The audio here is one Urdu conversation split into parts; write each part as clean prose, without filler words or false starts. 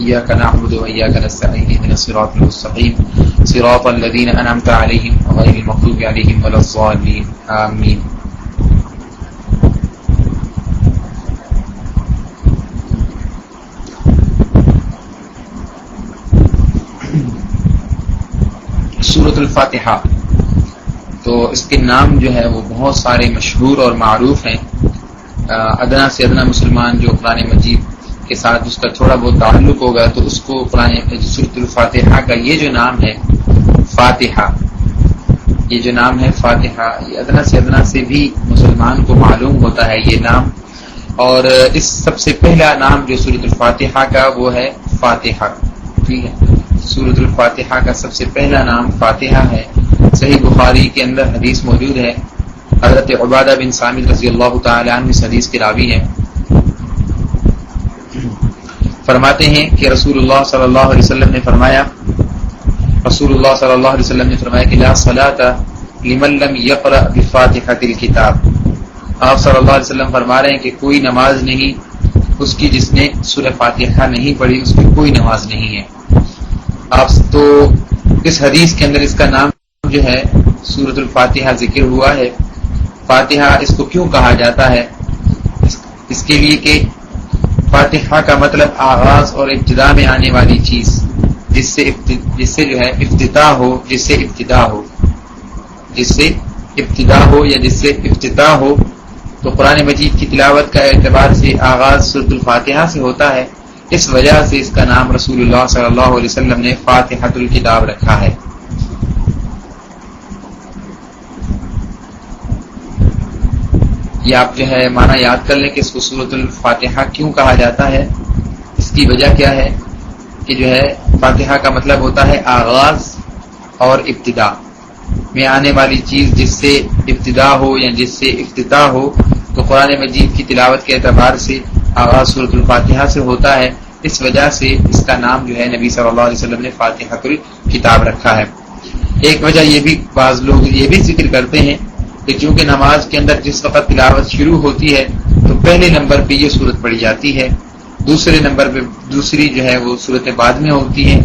إياك نعبد وإياك نستعين اهدنا الصراط المستقيم صراط الذين أنعمت عليهم غير المغضوب عليهم ولا الضالين آمين. سورۃ الفاتحہ، تو اس کے نام جو ہے وہ بہت سارے مشہور اور معروف ہیں. ادنا سے ادنا مسلمان جو قرآن مجید کے ساتھ اس کا تھوڑا بہت تعلق ہوگا تو اس کو قرآن سورۃ الفاتحہ کا یہ جو نام ہے فاتحہ، یہ جو نام ہے فاتحہ، یہ ادنا سے ادنا سے بھی مسلمان کو معلوم ہوتا ہے یہ نام. اور اس سب سے پہلا نام جو سورۃ الفاتحہ کا وہ ہے فاتحہ. ٹھیک ہے، سورۃ الفاتحہ کا سب سے پہلا نام فاتحہ ہے. صحیح بخاری کے اندر حدیث موجود ہے. حضرت عبادہ بن صامت رضی اللہ تعالی عنہ اس حدیث کے راوی ہیں. فرماتے ہیں کہ رسول اللہ صلی اللہ علیہ وسلم نے فرمایا کہ لا صلاۃ لمن لم یقرأ بفاتحۃ الکتاب. آپ صلی اللہ علیہ وسلم فرما رہے ہیں کہ کوئی نماز نہیں اس کی جس نے سورہ فاتحہ نہیں پڑھی، اس کی کوئی نماز نہیں ہے. آپ تو اس حدیث کے اندر اس کا نام جو ہے سورۃ الفاتحہ ذکر ہوا ہے. فاتحہ اس کو کیوں کہا جاتا ہے؟ اس کے لیے کہ فاتحہ کا مطلب آغاز اور ابتدا میں آنے والی چیز، جس سے جو ہے افتتاح ہو، جس سے ابتدا ہو یا جس سے افتتاح ہو. تو قرآن مجید کی تلاوت کا اعتبار سے آغاز سورۃ الفاتحہ سے ہوتا ہے. اس وجہ سے اس کا نام رسول اللہ صلی اللہ علیہ وسلم نے فاتحۃ الکتاب رکھا ہے. یہ آپ جو ہے معنی یاد کر لیں کہ اس کو سورۃ الفاتحہ کیوں کہا جاتا ہے. اس کی وجہ کیا ہے کہ جو ہے فاتحہ کا مطلب ہوتا ہے آغاز اور ابتدا میں آنے والی چیز، جس سے ابتدا ہو یا جس سے افتتاح ہو. تو قرآن مجید کی تلاوت کے اعتبار سے آغاز سورۃ الفاتحہ سے ہوتا ہے. اس وجہ سے اس کا نام جو ہے نبی صلی اللہ علیہ وسلم نے فاتحۃ الکتاب رکھا ہے. ایک وجہ یہ بھی بعض لوگ یہ بھی ذکر کرتے ہیں کہ چونکہ نماز کے اندر جس وقت تلاوت شروع ہوتی ہے تو پہلے نمبر پہ یہ صورت پڑھی جاتی ہے، دوسرے نمبر پہ دوسری جو ہے وہ صورتیں بعد میں ہوتی ہیں.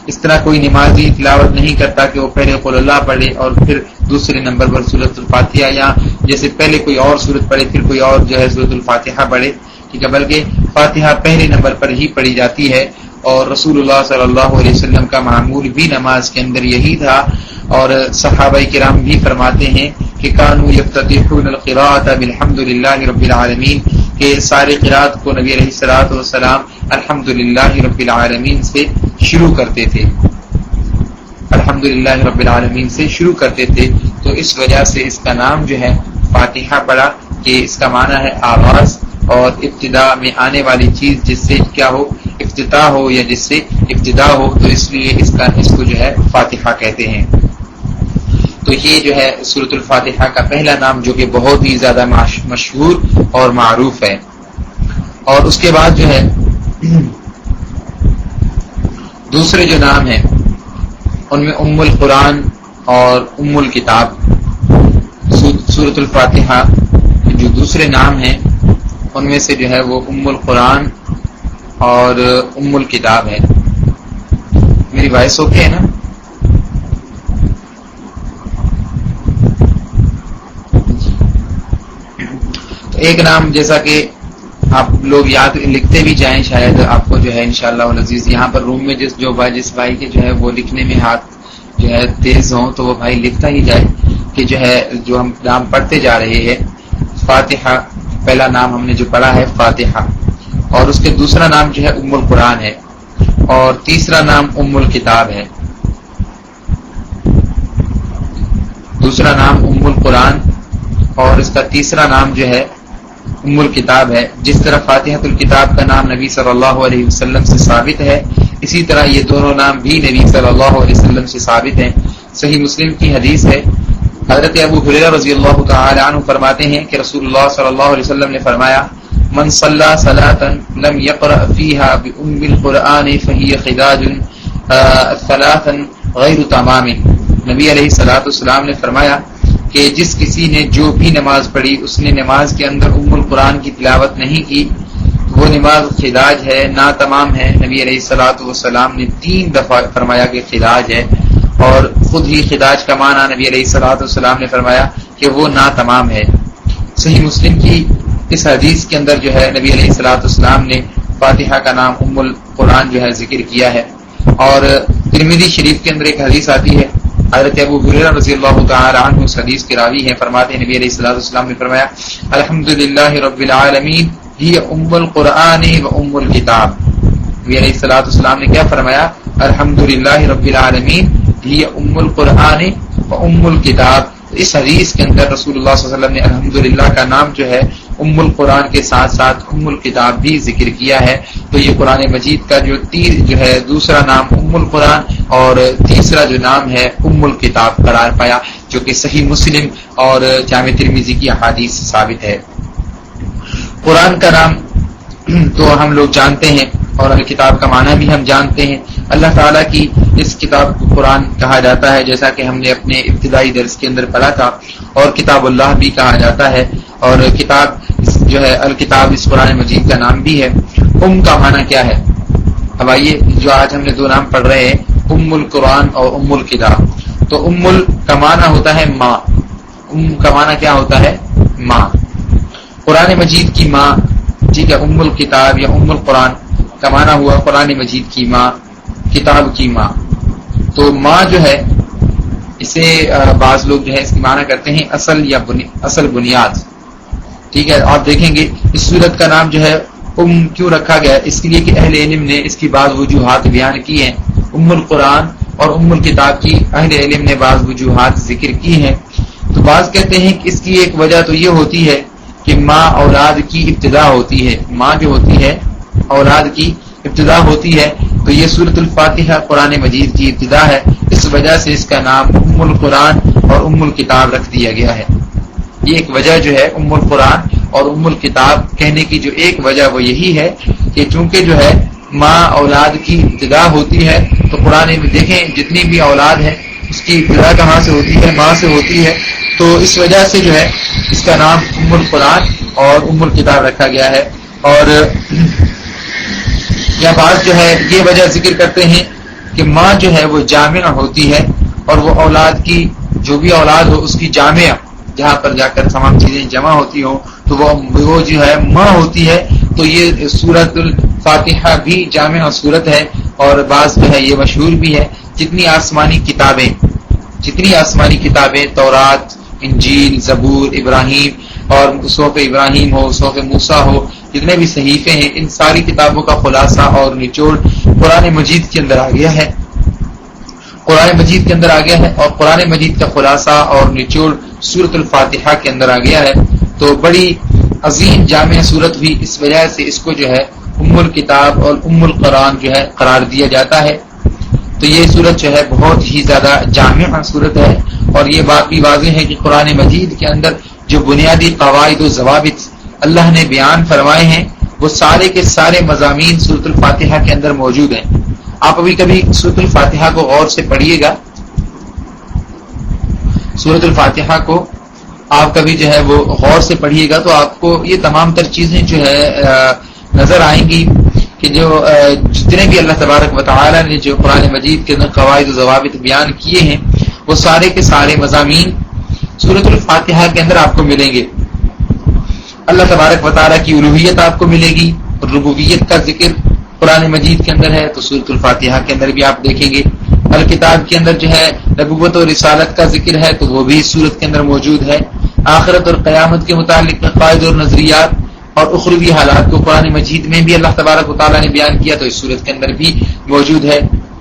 اس طرح کوئی نمازی تلاوت نہیں کرتا کہ وہ پہلے قل اللہ پڑھے اور پھر دوسرے نمبر پر سورۃ الفاتحہ، یا جیسے پہلے کوئی اور صورت پڑھے پھر کوئی اور جو ہے سورۃ الفاتحہ پڑھے. ٹھیک ہے، بلکہ فاتحہ پہلے نمبر پر ہی پڑھی جاتی ہے. اور رسول اللہ صلی اللہ علیہ وسلم کا معمول بھی نماز کے اندر یہی تھا. اور صحابہ کرام بھی فرماتے ہیں کہ کانوا یفتتحون القراءۃ بالحمد للہ رب العالمین، کہ سارے قرات کو نبی علیہ الصلوۃ والسلام الحمدللہ رب العالمین سے شروع کرتے تھے، الحمدللہ رب العالمین سے شروع کرتے تھے. تو اس وجہ سے اس کا نام جو ہے فاتحہ پڑا، کہ اس کا معنی ہے آغاز اور ابتدا میں آنے والی چیز جس سے کیا ہو افتتاح ہو یا جس سے ابتدا ہو. تو اس لیے اس کو جو ہے فاتحہ کہتے ہیں. تو یہ جو ہے سورۃ الفاتحہ کا پہلا نام جو کہ بہت ہی زیادہ مشہور اور معروف ہے. اور اس کے بعد جو ہے دوسرے جو نام ہیں ان میں ام القرآن اور ام الکتاب. سورۃ الفاتحہ جو دوسرے نام ہیں ان میں سے جو ہے وہ ام القرآن اور ام الکتاب ہے. میری وائس اوکے ہے نا؟ تو ایک نام جیسا کہ آپ لوگ یاد لکھتے بھی جائیں، شاید آپ کو جو ہے انشاءاللہ العزیز یہاں پر روم میں جس بھائی کے جو ہے وہ لکھنے میں ہاتھ جو ہے تیز ہوں تو وہ بھائی لکھتا ہی جائے کہ جو ہے جو ہم نام پڑھتے جا رہے ہیں. فاتحہ پہلا نام ہم نے جو پڑھا ہے فاتحہ، اور اس کے دوسرا نام جو ہے ام القرآن ہے، اور تیسرا نام ام الکتاب ہے. دوسرا نام ام القرآن اور اس کا تیسرا نام جو ہے ام الکتاب ہے. جس طرح فاتحۃ الکتاب کا نام نبی صلی اللہ علیہ وسلم سے ثابت ہے، اسی طرح یہ دونوں نام بھی نبی صلی اللہ علیہ وسلم سے ثابت ہیں. صحیح مسلم کی حدیث ہے، حضرت ابو ہریرہ رضی اللہ تعالی عنہ فرماتے ہیں کہ رسول اللہ صلی اللہ علیہ وسلم نے فرمایا من صلی صلاۃ لم یقرأ فیہا بأم القرآن فہی خداج ثلاثا غیر تمام. نبی علیہ الصلوۃ والسلام نے فرمایا کہ جس کسی نے جو بھی نماز پڑھی اس نے نماز کے اندر ام القرآن کی تلاوت نہیں کی، وہ نماز خداج ہے، نا تمام ہے۔ نبی علیہ الصلوۃ والسلام نے 3 دفعہ فرمایا کہ خداج ہے، اور خود ہی خداج کا معنی نبی علیہ الصلوۃ والسلام نے فرمایا کہ وہ نا تمام ہے۔ صحیح مسلم کی اس حدیث کے اندر جو ہے نبی علیہ الصلوۃ والسلام نے فاتحہ کا نام ام القرآن جو ہے ذکر کیا ہے۔ اور ترمذی شریف کے اندر ایک حدیث آتی ہے، حضرت ابو ہریرہ رضی اللہ تعالی عنہ اس حدیث کے راوی ہیں، فرماتے ہیں نبی علیہ الصلوۃ والسلام نے فرمایا الحمدللہ رب العالمین ہی ام القرآن و ام الکتاب۔ نبی علیہ الصلوۃ والسلام نے کیا فرمایا؟ الحمدللہ رب العالمین ہی ام القرآن و ام الکتاب۔ اس حدیث کے اندر رسول اللہ صلی اللہ علیہ وسلم نے الحمدللہ کا نام جو ہے ام القرآن کے ساتھ ساتھ ام الکتاب بھی ذکر کیا ہے۔ تو یہ قرآن مجید کا جو ہے دوسرا نام ام القرآن اور تیسرا جو نام ہے ام الکتاب قرار پایا، جو کہ صحیح مسلم اور جامع ترمذی کی احادیث سے ثابت ہے۔ قرآن کا نام تو ہم لوگ جانتے ہیں اور الکتاب کا معنی بھی ہم جانتے ہیں۔ اللہ تعالیٰ کی اس کتاب کو قرآن کہا جاتا ہے، جیسا کہ ہم نے اپنے ابتدائی درس کے اندر پڑھا تھا، اور کتاب اللہ بھی کہا جاتا ہے، اور کتاب جو ہے الکتاب اس قرآن مجید کا نام بھی ہے۔ کا معنی کیا ہے؟ اب آئیے جو آج ہم نے 2 نام پڑھ رہے ہیں، ام القرآن اور ام الکتاب، تو کا معنی ہوتا ہے ماں۔ کا معنی کیا ہوتا ہے؟ ماں۔ قرآن مجید کی ماں، ٹھیک ہے، ام الکتاب یا ام القرآن کا معنی ہوا قرآن مجید کی ماں، کتاب کی ماں۔ تو ماں جو ہے اسے بعض لوگ جو ہے اس کی معنی کرتے ہیں اصل یا اصل بنیاد، ٹھیک ہے۔ آپ دیکھیں گے اس سورت کا نام جو ہے کیوں رکھا گیا، اس کے لیے کہ اہل علم نے اس کی بعض وجوہات بیان کی ہیں۔ ام القرآن اور ام الکتاب کی اہل علم نے بعض وجوہات ذکر کی ہیں۔ تو بعض کہتے ہیں کہ اس کی ایک وجہ تو یہ ہوتی ہے کہ ماں اولاد کی ابتدا ہوتی ہے، ماں جو ہوتی ہے اولاد کی ابتدا ہوتی ہے، تو یہ سورۃ الفاتحہ قرآن مجید کی ابتدا ہے، اس وجہ سے اس کا نام ام القرآن اور ام الکتاب رکھ دیا گیا ہے۔ یہ ایک وجہ جو ہے ام القرآن اور ام الکتاب کہنے کی جو ایک وجہ وہ یہی ہے کہ چونکہ جو ہے ماں اولاد کی ابتدا ہوتی ہے، تو قرآن میں دیکھیں جتنی بھی اولاد ہے اس کی ابتدا کہاں سے ہوتی ہے؟ ماں سے ہوتی ہے، تو اس وجہ سے جو ہے اس کا نام ام القرآن اور ام الکتاب رکھا گیا ہے۔ اور یا بعض جو ہے یہ وجہ ذکر کرتے ہیں کہ ماں جو ہے وہ جامع ہوتی ہے، اور وہ اولاد کی جو بھی اولاد ہو اس کی جامع، جہاں پر جا کر تمام چیزیں جمع ہوتی ہوں، تو وہ جو ہے ماں ہوتی ہے۔ تو یہ سورۃ الفاتحہ بھی جامع سورت ہے، اور بعض جو ہے یہ مشہور بھی ہے۔ جتنی آسمانی کتابیں تورات، انجیل، زبور، ابراہیم اور صحف ابراہیم ہو، صحف موسیٰ ہو، جتنے بھی صحیفے ہیں، ان ساری کتابوں کا خلاصہ اور نچوڑ قرآن مجید کے اندر آ گیا ہے۔ قرآن مجید کے اندر آ گیا ہے، اور قرآن مجید کا خلاصہ اور نچوڑ سورۃ الفاتحہ کے اندر آ گیا ہے۔ تو بڑی عظیم جامع سورت ہوئی، اس وجہ سے اس کو جو ہے ام الکتاب اور ام القرآن جو ہے قرار دیا جاتا ہے۔ تو یہ سورت جو ہے بہت ہی زیادہ جامع سورت ہے، اور یہ بات بھی واضح ہے کہ قرآن مجید کے اندر جو بنیادی قواعد و ضوابط اللہ نے بیان فرمائے ہیں، وہ سارے کے سارے مضامین سورۃ الفاتحہ کے اندر موجود ہیں۔ آپ ابھی کبھی سورۃ الفاتحہ کو غور سے پڑھیے گا، سورۃ الفاتحہ کو آپ کبھی جو ہے وہ غور سے پڑھیے گا، تو آپ کو یہ تمام تر چیزیں جو ہے نظر آئیں گی کہ جو جتنے بھی اللہ تبارک و تعالی نے جو قرآن مجید کے اندر قواعد و ضوابط بیان کیے ہیں، وہ سارے کے سارے مضامین سورۃ الفاتحہ کے اندر آپ کو ملیں گے۔ اللہ تبارک و تعالی کی الوہیت آپ کو ملے گی، اور ربوبیت کا ذکر قرآن مجید کے اندر ہے، تو سورۃ الفاتحہ کے اندر بھی آپ دیکھیں گے۔ الکتاب کے اندر جو ہے نبوت اور رسالت کا ذکر ہے، تو وہ بھی اس سورت کے اندر موجود ہے۔ آخرت اور قیامت کے متعلق عقائد اور نظریات اور اخروی حالات کو قرآن مجید میں بھی اللہ تبارک و تعالیٰ نے بیان کیا، تو اس سورت کے اندر بھی موجود ہے۔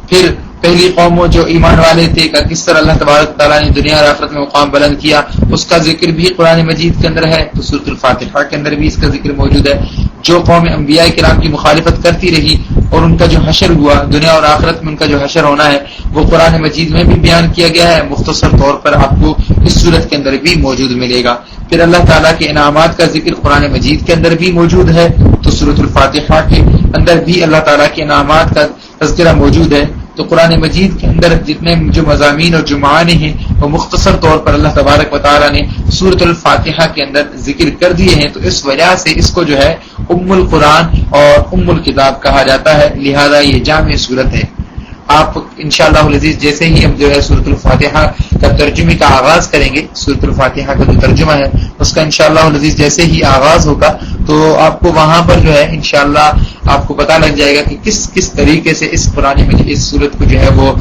پھر پہلی قوموں جو ایمان والے تھے کہ کس طرح اللہ تبارک و تعالیٰ نے دنیا اور آخرت میں مقام بلند کیا، اس کا ذکر بھی قرآن مجید کے اندر ہے، تو سورۃ الفاتحہ کے اندر بھی اس کا ذکر موجود ہے۔ جو قوم انبیاء کرام کی مخالفت کرتی رہی اور ان کا جو حشر ہوا، دنیا اور آخرت میں ان کا جو حشر ہونا ہے، وہ قرآن مجید میں بھی بیان کیا گیا ہے، مختصر طور پر آپ کو اس سورت کے اندر بھی موجود ملے گا۔ پھر اللہ تعالیٰ کے انعامات کا ذکر قرآن مجید کے اندر بھی موجود ہے، تو سورۃ الفاتحہ کے اندر بھی اللہ تعالیٰ کے انعامات کا تذکرہ موجود ہے۔ تو تو قرآن مجید کے اندر جتنے جو مضامین اور جو معانی ہیں وہ مختصر طور پر اللہ تبارک و تعالیٰ نے سورۃ الفاتحہ کے اندر ذکر کر دیے ہیں، تو اس وجہ سے اس کو جو ہے ام القرآن اور ام الکتاب کہا جاتا ہے، لہذا یہ جامع سورت ہے۔ آپ انشاءاللہ العزیز جیسے ہی ہم جو ہے سورۃ الفاتحہ کا ترجمے کا آغاز کریں گے، سورۃ الفاتحہ کا جو ترجمہ ہے اس کا انشاءاللہ العزیز جیسے ہی آغاز ہوگا تو آپ کو وہاں پر جو ہے انشاءاللہ آپ کو پتہ لگ جائے گا کہ کس طریقے سے اس قرآن مجید اس سورت کو جو ہے وہ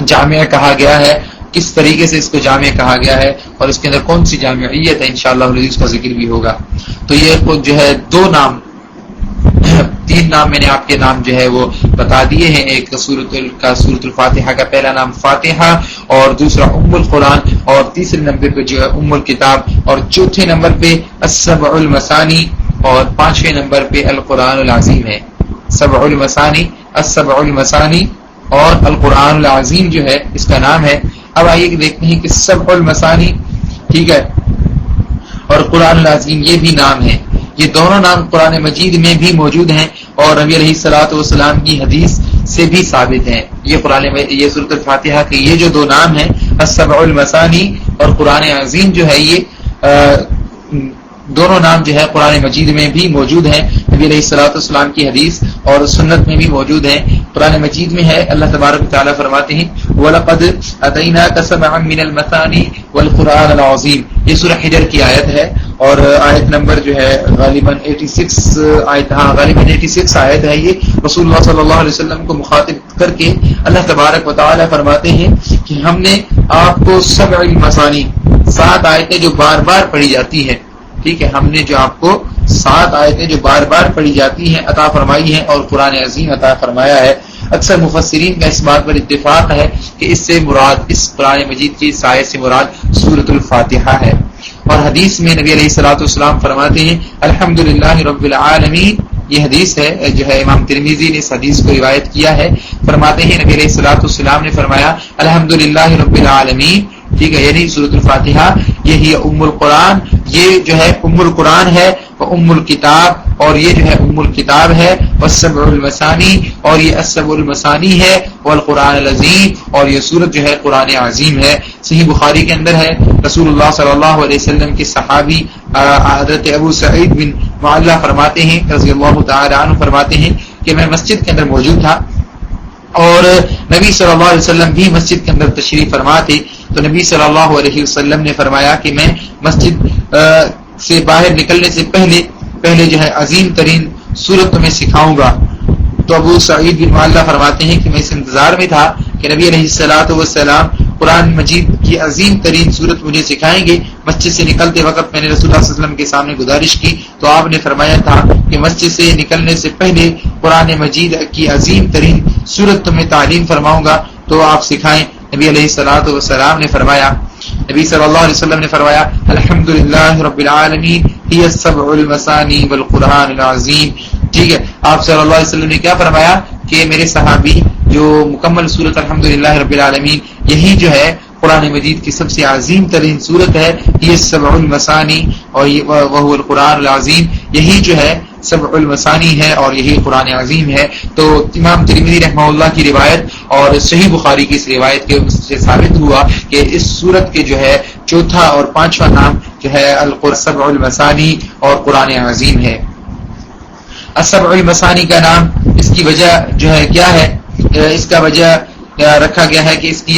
جامعہ کہا گیا ہے، کس طریقے سے اس کو جامع کہا گیا ہے اور اس کے اندر کون سی جامعیت ہے، انشاءاللہ العزیز کا ذکر بھی ہوگا۔ تو یہ جو ہے تین نام میں نے آپ کے نام جو ہے وہ بتا دیے ہیں، ایک سورۃ الفاتحہ کا پہلا نام فاتحہ اور دوسرا ام القرآن اور تیسرے نمبر پہ جو ہے ام الکتاب اور چوتھے نمبر پہ السبع المثانی اور پانچویں نمبر پہ القرآن العظیم ہے۔ سبع المثانی، السبع المثانی اور القرآن العظیم جو ہے اس کا نام ہے۔ اب آئیے دیکھتے ہیں کہ سبع المثانی ٹھیک ہے اور قرآن العظیم یہ بھی نام ہے، یہ دونوں نام قرآن مجید میں بھی موجود ہیں اور نبی علیہ الصلوۃ والسلام کی حدیث سے بھی ثابت ہیں۔ یہ سورۃ الفاتحہ کے یہ جو دو نام ہیں السبع المثانی اور قرآن عظیم جو ہے یہ دونوں نام جو ہے قرآن مجید میں بھی موجود ہیں، نبی علیہ الصلوۃ والسلام کی حدیث اور سنت میں بھی موجود ہیں۔ قرآن مجید میں ہے اللہ تبارک و تعالیٰ فرماتے ہیں وَلَقَدْ أَتَيْنَاكَ سَبْعًا مِّنَ الْمَثَانِي وَالْقُرْآنِ الْعَظِيمِ، یہ سورہ حجر کی آیت ہے اور آیت نمبر جو ہے غالباً 86 آیت ہے۔ یہ رسول اللہ صلی اللہ علیہ وسلم کو مخاطب کر کے اللہ تبارک و تعالیٰ فرماتے ہیں کہ ہم نے آپ کو سبع المثانی 7 آیتیں جو بار بار پڑھی جاتی ہیں، ٹھیک ہے، ہم نے جو آپ کو 7 آیتیں جو بار بار پڑھی جاتی ہیں عطا فرمائی ہیں اور قرآن عظیم عطا فرمایا ہے۔ اکثر مفسرین کا اس بات پر اتفاق ہے کہ اس سے مراد اس قرآن مجید کی اس آیت سے مراد سورۃ الفاتحہ ہے۔ اور حدیث میں نبی علیہ الصلوۃ والسلام فرماتے ہیں الحمدللہ رب العالمین، یہ حدیث ہے جو ہے امام ترمذی نے اس حدیث کو روایت کیا ہے، فرماتے ہیں نبی علیہ الصلوۃ والسلام نے فرمایا الحمدللہ رب العالمین، ٹھیک ہے، یعنی سورۃ الفاتحہ یہی ام القرآن، یہ جو ہے ام القرآن ہے ام الکتاب اور یہ جو ہے ام الکتاب ہے، والسبع المثانی اور یہ السبع المثانی ہے، والقرآن العظیم اور یہ سورت جو ہے قرآن عظیم ہے۔ صحیح بخاری کے اندر ہے رسول اللہ صلی اللہ علیہ وسلم کے صحابی حضرت ابو سعید بن معلہ فرماتے ہیں رضی اللہ تعالی عنہ فرماتے ہیں کہ میں مسجد کے اندر موجود تھا اور نبی صلی اللہ علیہ وسلم بھی مسجد کے اندر تشریف فرما تھے، تو نبی صلی اللہ علیہ وسلم نے فرمایا کہ میں مسجد سے باہر نکلنے سے پہلے جو ہے عظیم ترین سورت تمہیں سکھاؤں گا۔ تو ابو سعید بن معلہ فرماتے ہیں کہ میں اس انتظار میں تھا کہ نبی علیہ الصلوۃ والسلام قرآن مجید کی عظیم ترین سورت مجھے سکھائیں گے۔ مسجد سے نکلتے وقت میں نے رسول اللہ صلی اللہ علیہ وسلم کے سامنے گزارش کی تو آپ نے فرمایا تھا کہ مسجد سے نکلنے سے پہلے قرآن مجید کی عظیم ترین سورت تمہیں تعلیم فرماؤں گا تو آپ سکھائیں۔ نبی علیہ الصلوۃ والسلام نے فرمایا، نبی صلی اللہ علیہ وسلم نے فرمایا الحمدللہ رب العالمین ہی السبع المثانی والقرآن العظیم، ٹھیک ہے۔ آپ صلی اللہ علیہ وسلم نے کیا فرمایا کہ میرے صحابی جو مکمل سورت الحمدللہ رب العالمین یہی جو ہے قرآن مجید کی سب سے عظیم ترین سورت ہے، یہ السبع المثانی اور وہو القرآن العظیم، یہی جو ہے سبع المثانی ہے اور یہی قرآن عظیم ہے۔ تو امام ترمذی رحمہ اللہ کی روایت اور صحیح بخاری کی اس روایت کے سے ثابت ہوا کہ اس سورت کے جو ہے چوتھا اور پانچواں نام جو ہے السبع المثانی اور قرآن عظیم ہے۔ السبع المثانی کا نام اس کی وجہ جو ہے کیا ہے، اس کا وجہ رکھا گیا ہے کہ اس کی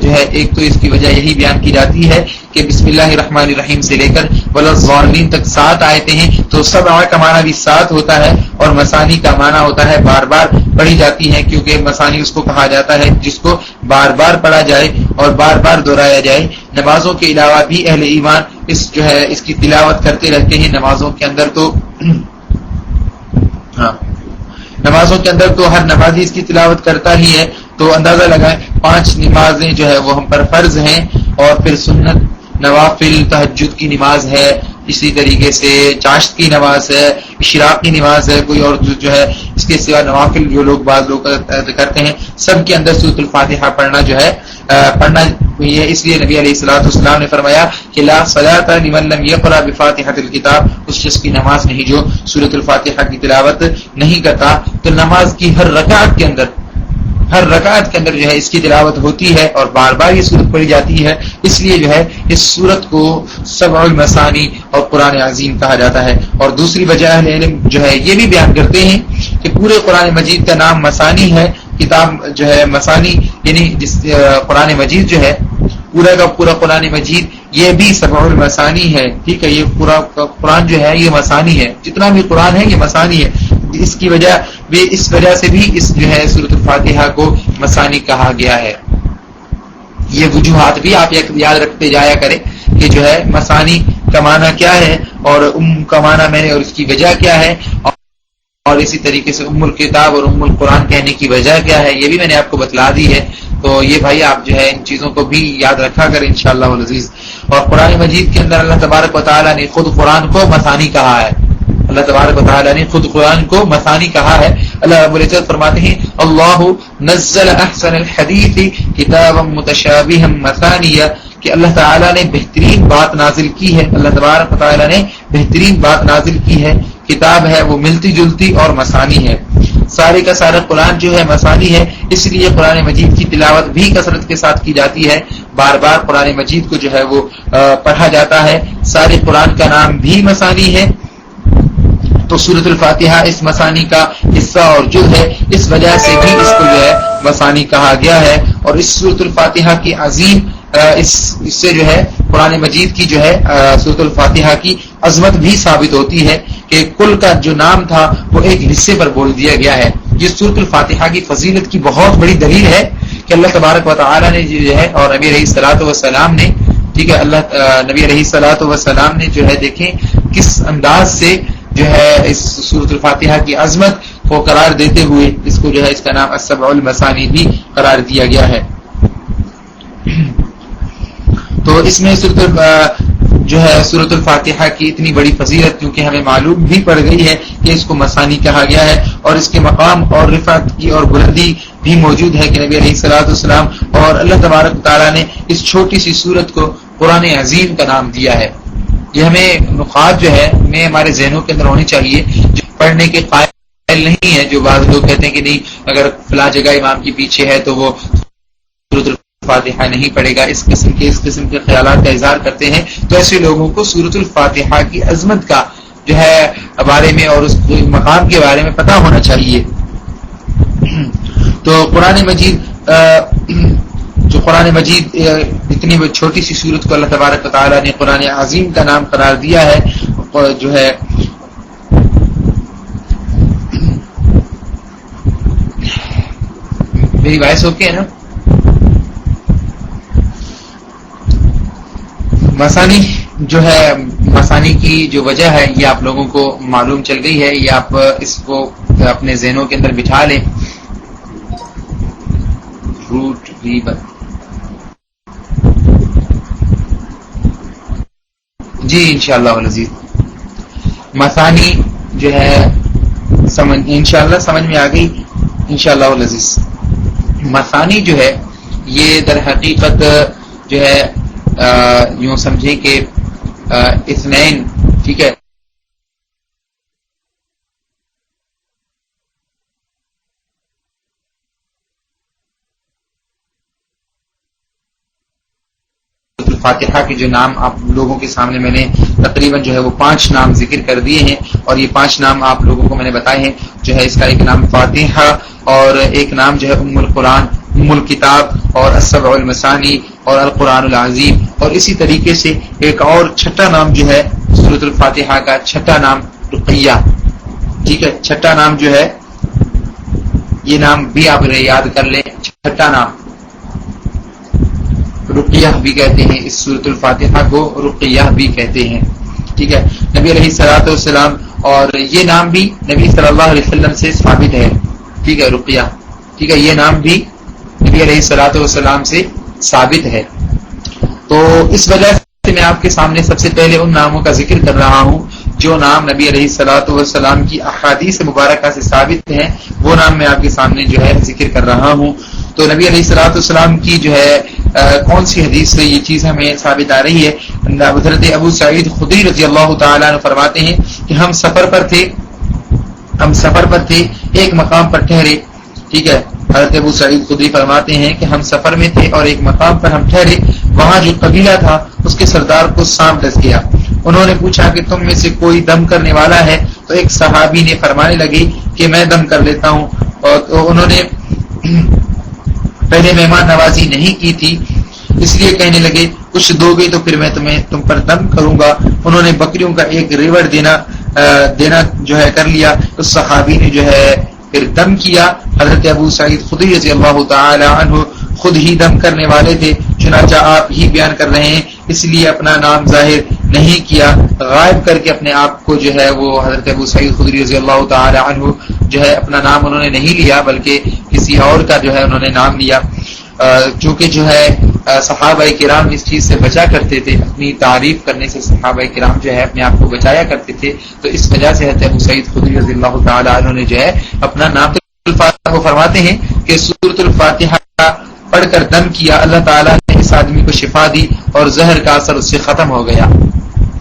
جو ہے ایک تو اس کی وجہ یہی بیان کی جاتی ہے کہ بسم اللہ الرحمن الرحیم سے لے کر والضالین تک 7 آیتیں ہیں، تو سبع کا معنی بھی 7 ہوتا ہے اور مثانی کا معنی ہوتا ہے بار بار پڑھی جاتی ہیں، کیونکہ مثانی اس کو کہا جاتا ہے جس کو بار بار پڑھا جائے اور بار بار دہرایا جائے۔ نمازوں کے علاوہ بھی اہل ایمان اس کی تلاوت کرتے رہتے ہیں۔ نمازوں کے اندر تو ہر نمازی اس کی تلاوت کرتا ہی ہے، تو اندازہ لگائیں 5 نمازیں جو ہے وہ ہم پر فرض ہیں اور پھر سنت نوافل تہجد کی نماز ہے، اسی طریقے سے چاشت کی نماز ہے، اشراق کی نماز ہے، کوئی اور جو ہے اس کے سوا نوافل جو بعض لوگ کرتے ہیں، سب کے اندر سورۃ الفاتحہ پڑھنا یہ اس لیے نبی علیہ الصلوۃ والسلام نے فرمایا کہ لا صلاۃ لمن لم یقرأ بفاتحۃ الکتاب، اس شخص کی نماز نہیں جو سورۃ الفاتحہ کی تلاوت نہیں کرتا۔ تو نماز کی ہر رکعت کے اندر ہر رکعت کے اندر جو ہے اس کی تلاوت ہوتی ہے اور بار بار یہ سورت پڑھی جاتی ہے، اس لیے جو ہے اس سورت کو سبع المثانی اور قرآن عظیم کہا جاتا ہے۔ اور دوسری وجہ اہل علم جو ہے یہ بھی بیان کرتے ہیں کہ پورے قرآن مجید کا نام مثانی ہے، کتاب جو ہے مثانی یعنی جس قرآن مجید جو ہے پورا کا پورا قرآن مجید یہ بھی سبع المثانی ہے، ٹھیک ہے، یہ پورا قرآن جو ہے یہ مثانی ہے، جتنا بھی قرآن ہے یہ مثانی ہے۔ اس کی وجہ بھی اس وجہ سے بھی اس جو ہے سورۃ الفاتحہ کو مثانی کہا گیا ہے۔ یہ وجوہات بھی آپ یاد رکھتے جایا کریں کہ جو ہے مثانی کا معنی کیا ہے اور کا معنی میں نے اور اس کی وجہ کیا ہے، اور اسی طریقے سے ام الکتاب اور ام القرآن کہنے کی وجہ کیا ہے یہ بھی میں نے آپ کو بتلا دی ہے۔ تو یہ بھائی آپ جو ہے ان چیزوں کو بھی یاد رکھا کریں انشاءاللہ العزیز۔ اور قرآن مجید کے اندر اللہ تبارک و تعالیٰ نے خود قرآن کو مثانی کہا ہے، اللہ تبارک و تعالیٰ نے خود قرآن کو مثانی کہا ہے۔ اللہ رب العزت فرماتے ہیں اللہ نزل احسن الحدیث کتابا متشابہا مثانیہ، کہ اللہ تعالیٰ نے بہترین بات نازل کی ہے، اللہ تبارک و تعالیٰ نے بہترین بات نازل کی ہے، کتاب ہے وہ ملتی جلتی اور مثانی ہے۔ سارے کا سارا قرآن جو ہے مثانی ہے، اس لیے قرآن مجید کی تلاوت بھی کثرت کے ساتھ کی جاتی ہے، بار بار قرآن مجید کو جو ہے وہ پڑھا جاتا ہے۔ سارے قرآن کا نام بھی مثانی ہے، تو سورۃ الفاتحہ اس مثانی کا حصہ اور جز ہے، اس وجہ سے بھی اس کو جو ہے مثانی کہا گیا ہے۔ اور اس سورۃ الفاتحہ کی عظیم اس سے جو ہے قرآن مجید کی جو ہے سورۃ الفاتحہ کی عظمت بھی ثابت ہوتی ہے کہ کل کا جو نام تھا وہ ایک حصے پر بول دیا گیا ہے۔ یہ سورۃ الفاتحہ کی فضیلت کی بہت بڑی دلیل ہے کہ اللہ تبارک و تعالیٰ نے جو ہے اور نبی علیہ الصلوۃ والسلام نے، ٹھیک ہے، نبی علیہ الصلوۃ والسلام نے جو ہے دیکھیں کس انداز سے جو ہے اس سورۃ الفاتحہ کی عظمت کو قرار دیتے ہوئے اس کو جو ہے اس کا نام السبع المثانی بھی قرار دیا گیا ہے۔ تو اس میں جو ہے سورۃ الفاتحہ کی اتنی بڑی فضیلت کیونکہ ہمیں معلوم بھی پڑ گئی ہے کہ اس کو مثانی کہا گیا ہے، اور اس کے مقام اور رفعت کی اور بلندی بھی موجود ہے کہ نبی علیہ الصلوۃ والسلام اور اللہ تبارک تعالیٰ نے اس چھوٹی سی سورت کو قرآن عظیم کا نام دیا ہے۔ یہ ہمیں نقاط جو ہے ہمارے ذہنوں کے اندر ہونی چاہیے، جو پڑھنے کے قائل نہیں ہے، جو بعض لوگ کہتے ہیں کہ نہیں اگر فلاں جگہ امام کے پیچھے ہے تو وہ سورۃ الفاتحہ نہیں پڑھے گا، اس قسم کے خیالات کا اظہار کرتے ہیں، تو ایسے لوگوں کو سورۃ الفاتحہ کی عظمت کا جو ہے بارے میں اور اس مقام کے بارے میں پتہ ہونا چاہیے۔ تو قرآن مجید اتنی چھوٹی سی سورت کو اللہ تبارک و تعالیٰ نے قرآن عظیم کا نام قرار دیا ہے، جو ہے میری وائس اوکے ہے نا؟ مثانی جو ہے مثانی کی جو وجہ ہے یہ آپ لوگوں کو معلوم چل گئی ہے، یہ آپ اس کو اپنے ذہنوں کے اندر بٹھا لیں۔ روٹ جی انشاءاللہ العزیز مثانی جو ہے انشاءاللہ سمجھ میں آ گئی انشاءاللہ العزیز۔ مثانی جو ہے یہ در حقیقت جو ہے یوں سمجھیں کہ اثنین، ٹھیک ہے، فاتحہ کے جو نام آپ لوگوں کے سامنے میں نے تقریباً جو ہے وہ 5 نام ذکر کر دیے ہیں، اور یہ 5 نام آپ لوگوں کو میں نے بتائے ہیں، جو ہے اس کا ایک نام فاتحہ اور ایک نام جو ہے ام القرآن، ام الکتاب اور السبع المثانی اور القرآن العظیم، اور اسی طریقے سے ایک اور چھٹا نام جو ہے سورۃ الفاتحہ کا چھٹا نام رقیہ، ٹھیک ہے، چھٹا نام جو ہے یہ نام بھی آپ یاد کر لیں، چھٹا نام رقیہ بھی کہتے ہیں، اس سورۃ الفاتحہ کو رقیہ بھی کہتے ہیں، ٹھیک ہے۔ نبی علیہ الصلوۃ والسلام اور یہ نام بھی نبی صلی اللہ علیہ وسلم سے ثابت ہے، ٹھیک ہے، رقیہ، ٹھیک ہے، یہ نام بھی نبی علیہ الصلوۃ والسلام سے ثابت ہے۔ تو اس وجہ سے میں آپ کے سامنے سب سے پہلے ان ناموں کا ذکر کر رہا ہوں جو نام نبی علیہ الصلوۃ والسلام کی احادیث مبارکہ سے ثابت ہیں، وہ نام میں آپ کے سامنے جو ہے ذکر کر رہا ہوں۔ تو نبی علیہ الصلوۃ والسلام کی جو ہے کون سی حدیث سے یہ چیز ہمیں ثابت آ رہی ہے؟ حضرت ابو سعید خدری رضی اللہ تعالیٰ عنہ فرماتے ہیں کہ ہم سفر پر تھے، ایک مقام پر ٹھہرے، ٹھیک ہے، حضرت ابو سعید خدری فرماتے ہیں کہ ہم سفر میں تھے اور ایک مقام پر ہم ٹھہرے، وہاں جو قبیلہ تھا اس کے سردار کو سانپ ڈس گیا۔ انہوں نے پوچھا کہ تم میں سے کوئی دم کرنے والا ہے؟ تو ایک صحابی نے فرمانے لگی کہ میں دم کر لیتا ہوں، اور تو انہوں نے پہلے مہمان نوازی نہیں کی تھی، اس لیے کہنے لگے کچھ دو گے تو پھر میں تم پر دم کروں گا۔ انہوں نے بکریوں کا ایک ریوڑ دینا جو ہے کر لیا۔ اس صحابی نے جو ہے پھر دم کیا۔ حضرت ابو سعید خدری رضی اللہ تعالی عنہ خود ہی دم کرنے والے تھے، چنانچہ آپ ہی بیان کر رہے ہیں، اس لیے اپنا نام ظاہر نہیں کیا، غائب کر کے اپنے آپ کو جو ہے وہ حضرت ابو سعید خدری رضی اللہ تعالی عنہ جو ہے اپنا نام انہوں نے نہیں لیا، بلکہ کسی اور کا جو ہے انہوں نے نام لیا، چونکہ جو ہے صحابہ کرام اس چیز سے بچا کرتے تھے، اپنی تعریف کرنے سے صحابہ کرام جو ہے اپنے آپ کو بچایا کرتے تھے، تو اس وجہ سے حضرت ابو سعید خدری رضی اللہ تعالی عنہ نے جو ہے اپنا نام وہ فرماتے ہیں کہ سورۃ الفاتحہ پڑھ کر دم کیا، اللہ تعالیٰ نے اس آدمی کو شفا دی اور زہر کا اثر اس سے ختم ہو گیا۔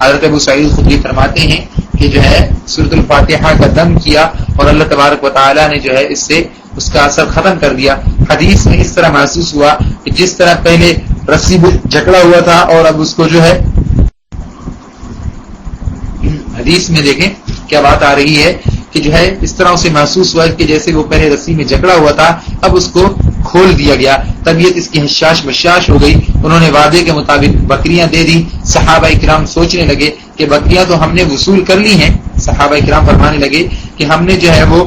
حضرت ابو سعید خدری فرماتے ہیں کہ جو ہے سورۃ الفاتحہ کا دم کیا اور اللہ تبارک و تعالیٰ نے جو ہے اس سے اس کا اثر ختم کر دیا۔ حدیث میں اس طرح محسوس ہوا کہ جس طرح پہلے رسی جکڑا ہوا تھا اور اب اس کو جو ہے حدیث میں دیکھیں کیا بات آ رہی ہے کہ جو ہے اس طرح اسے محسوس ہوا کہ جیسے وہ پہلے رسی میں جکڑا ہوا تھا، اب اس کو کھول دیا گیا، طبیعت اس کی حشاش بشاش ہو گئی۔ انہوں نے وعدے کے مطابق بکریاں دے دی۔ صحابہ کرام سوچنے لگے کہ بکریاں تو ہم نے وصول کر لی ہیں، صحابہ کرام فرمانے لگے کہ ہم نے جو ہے وہ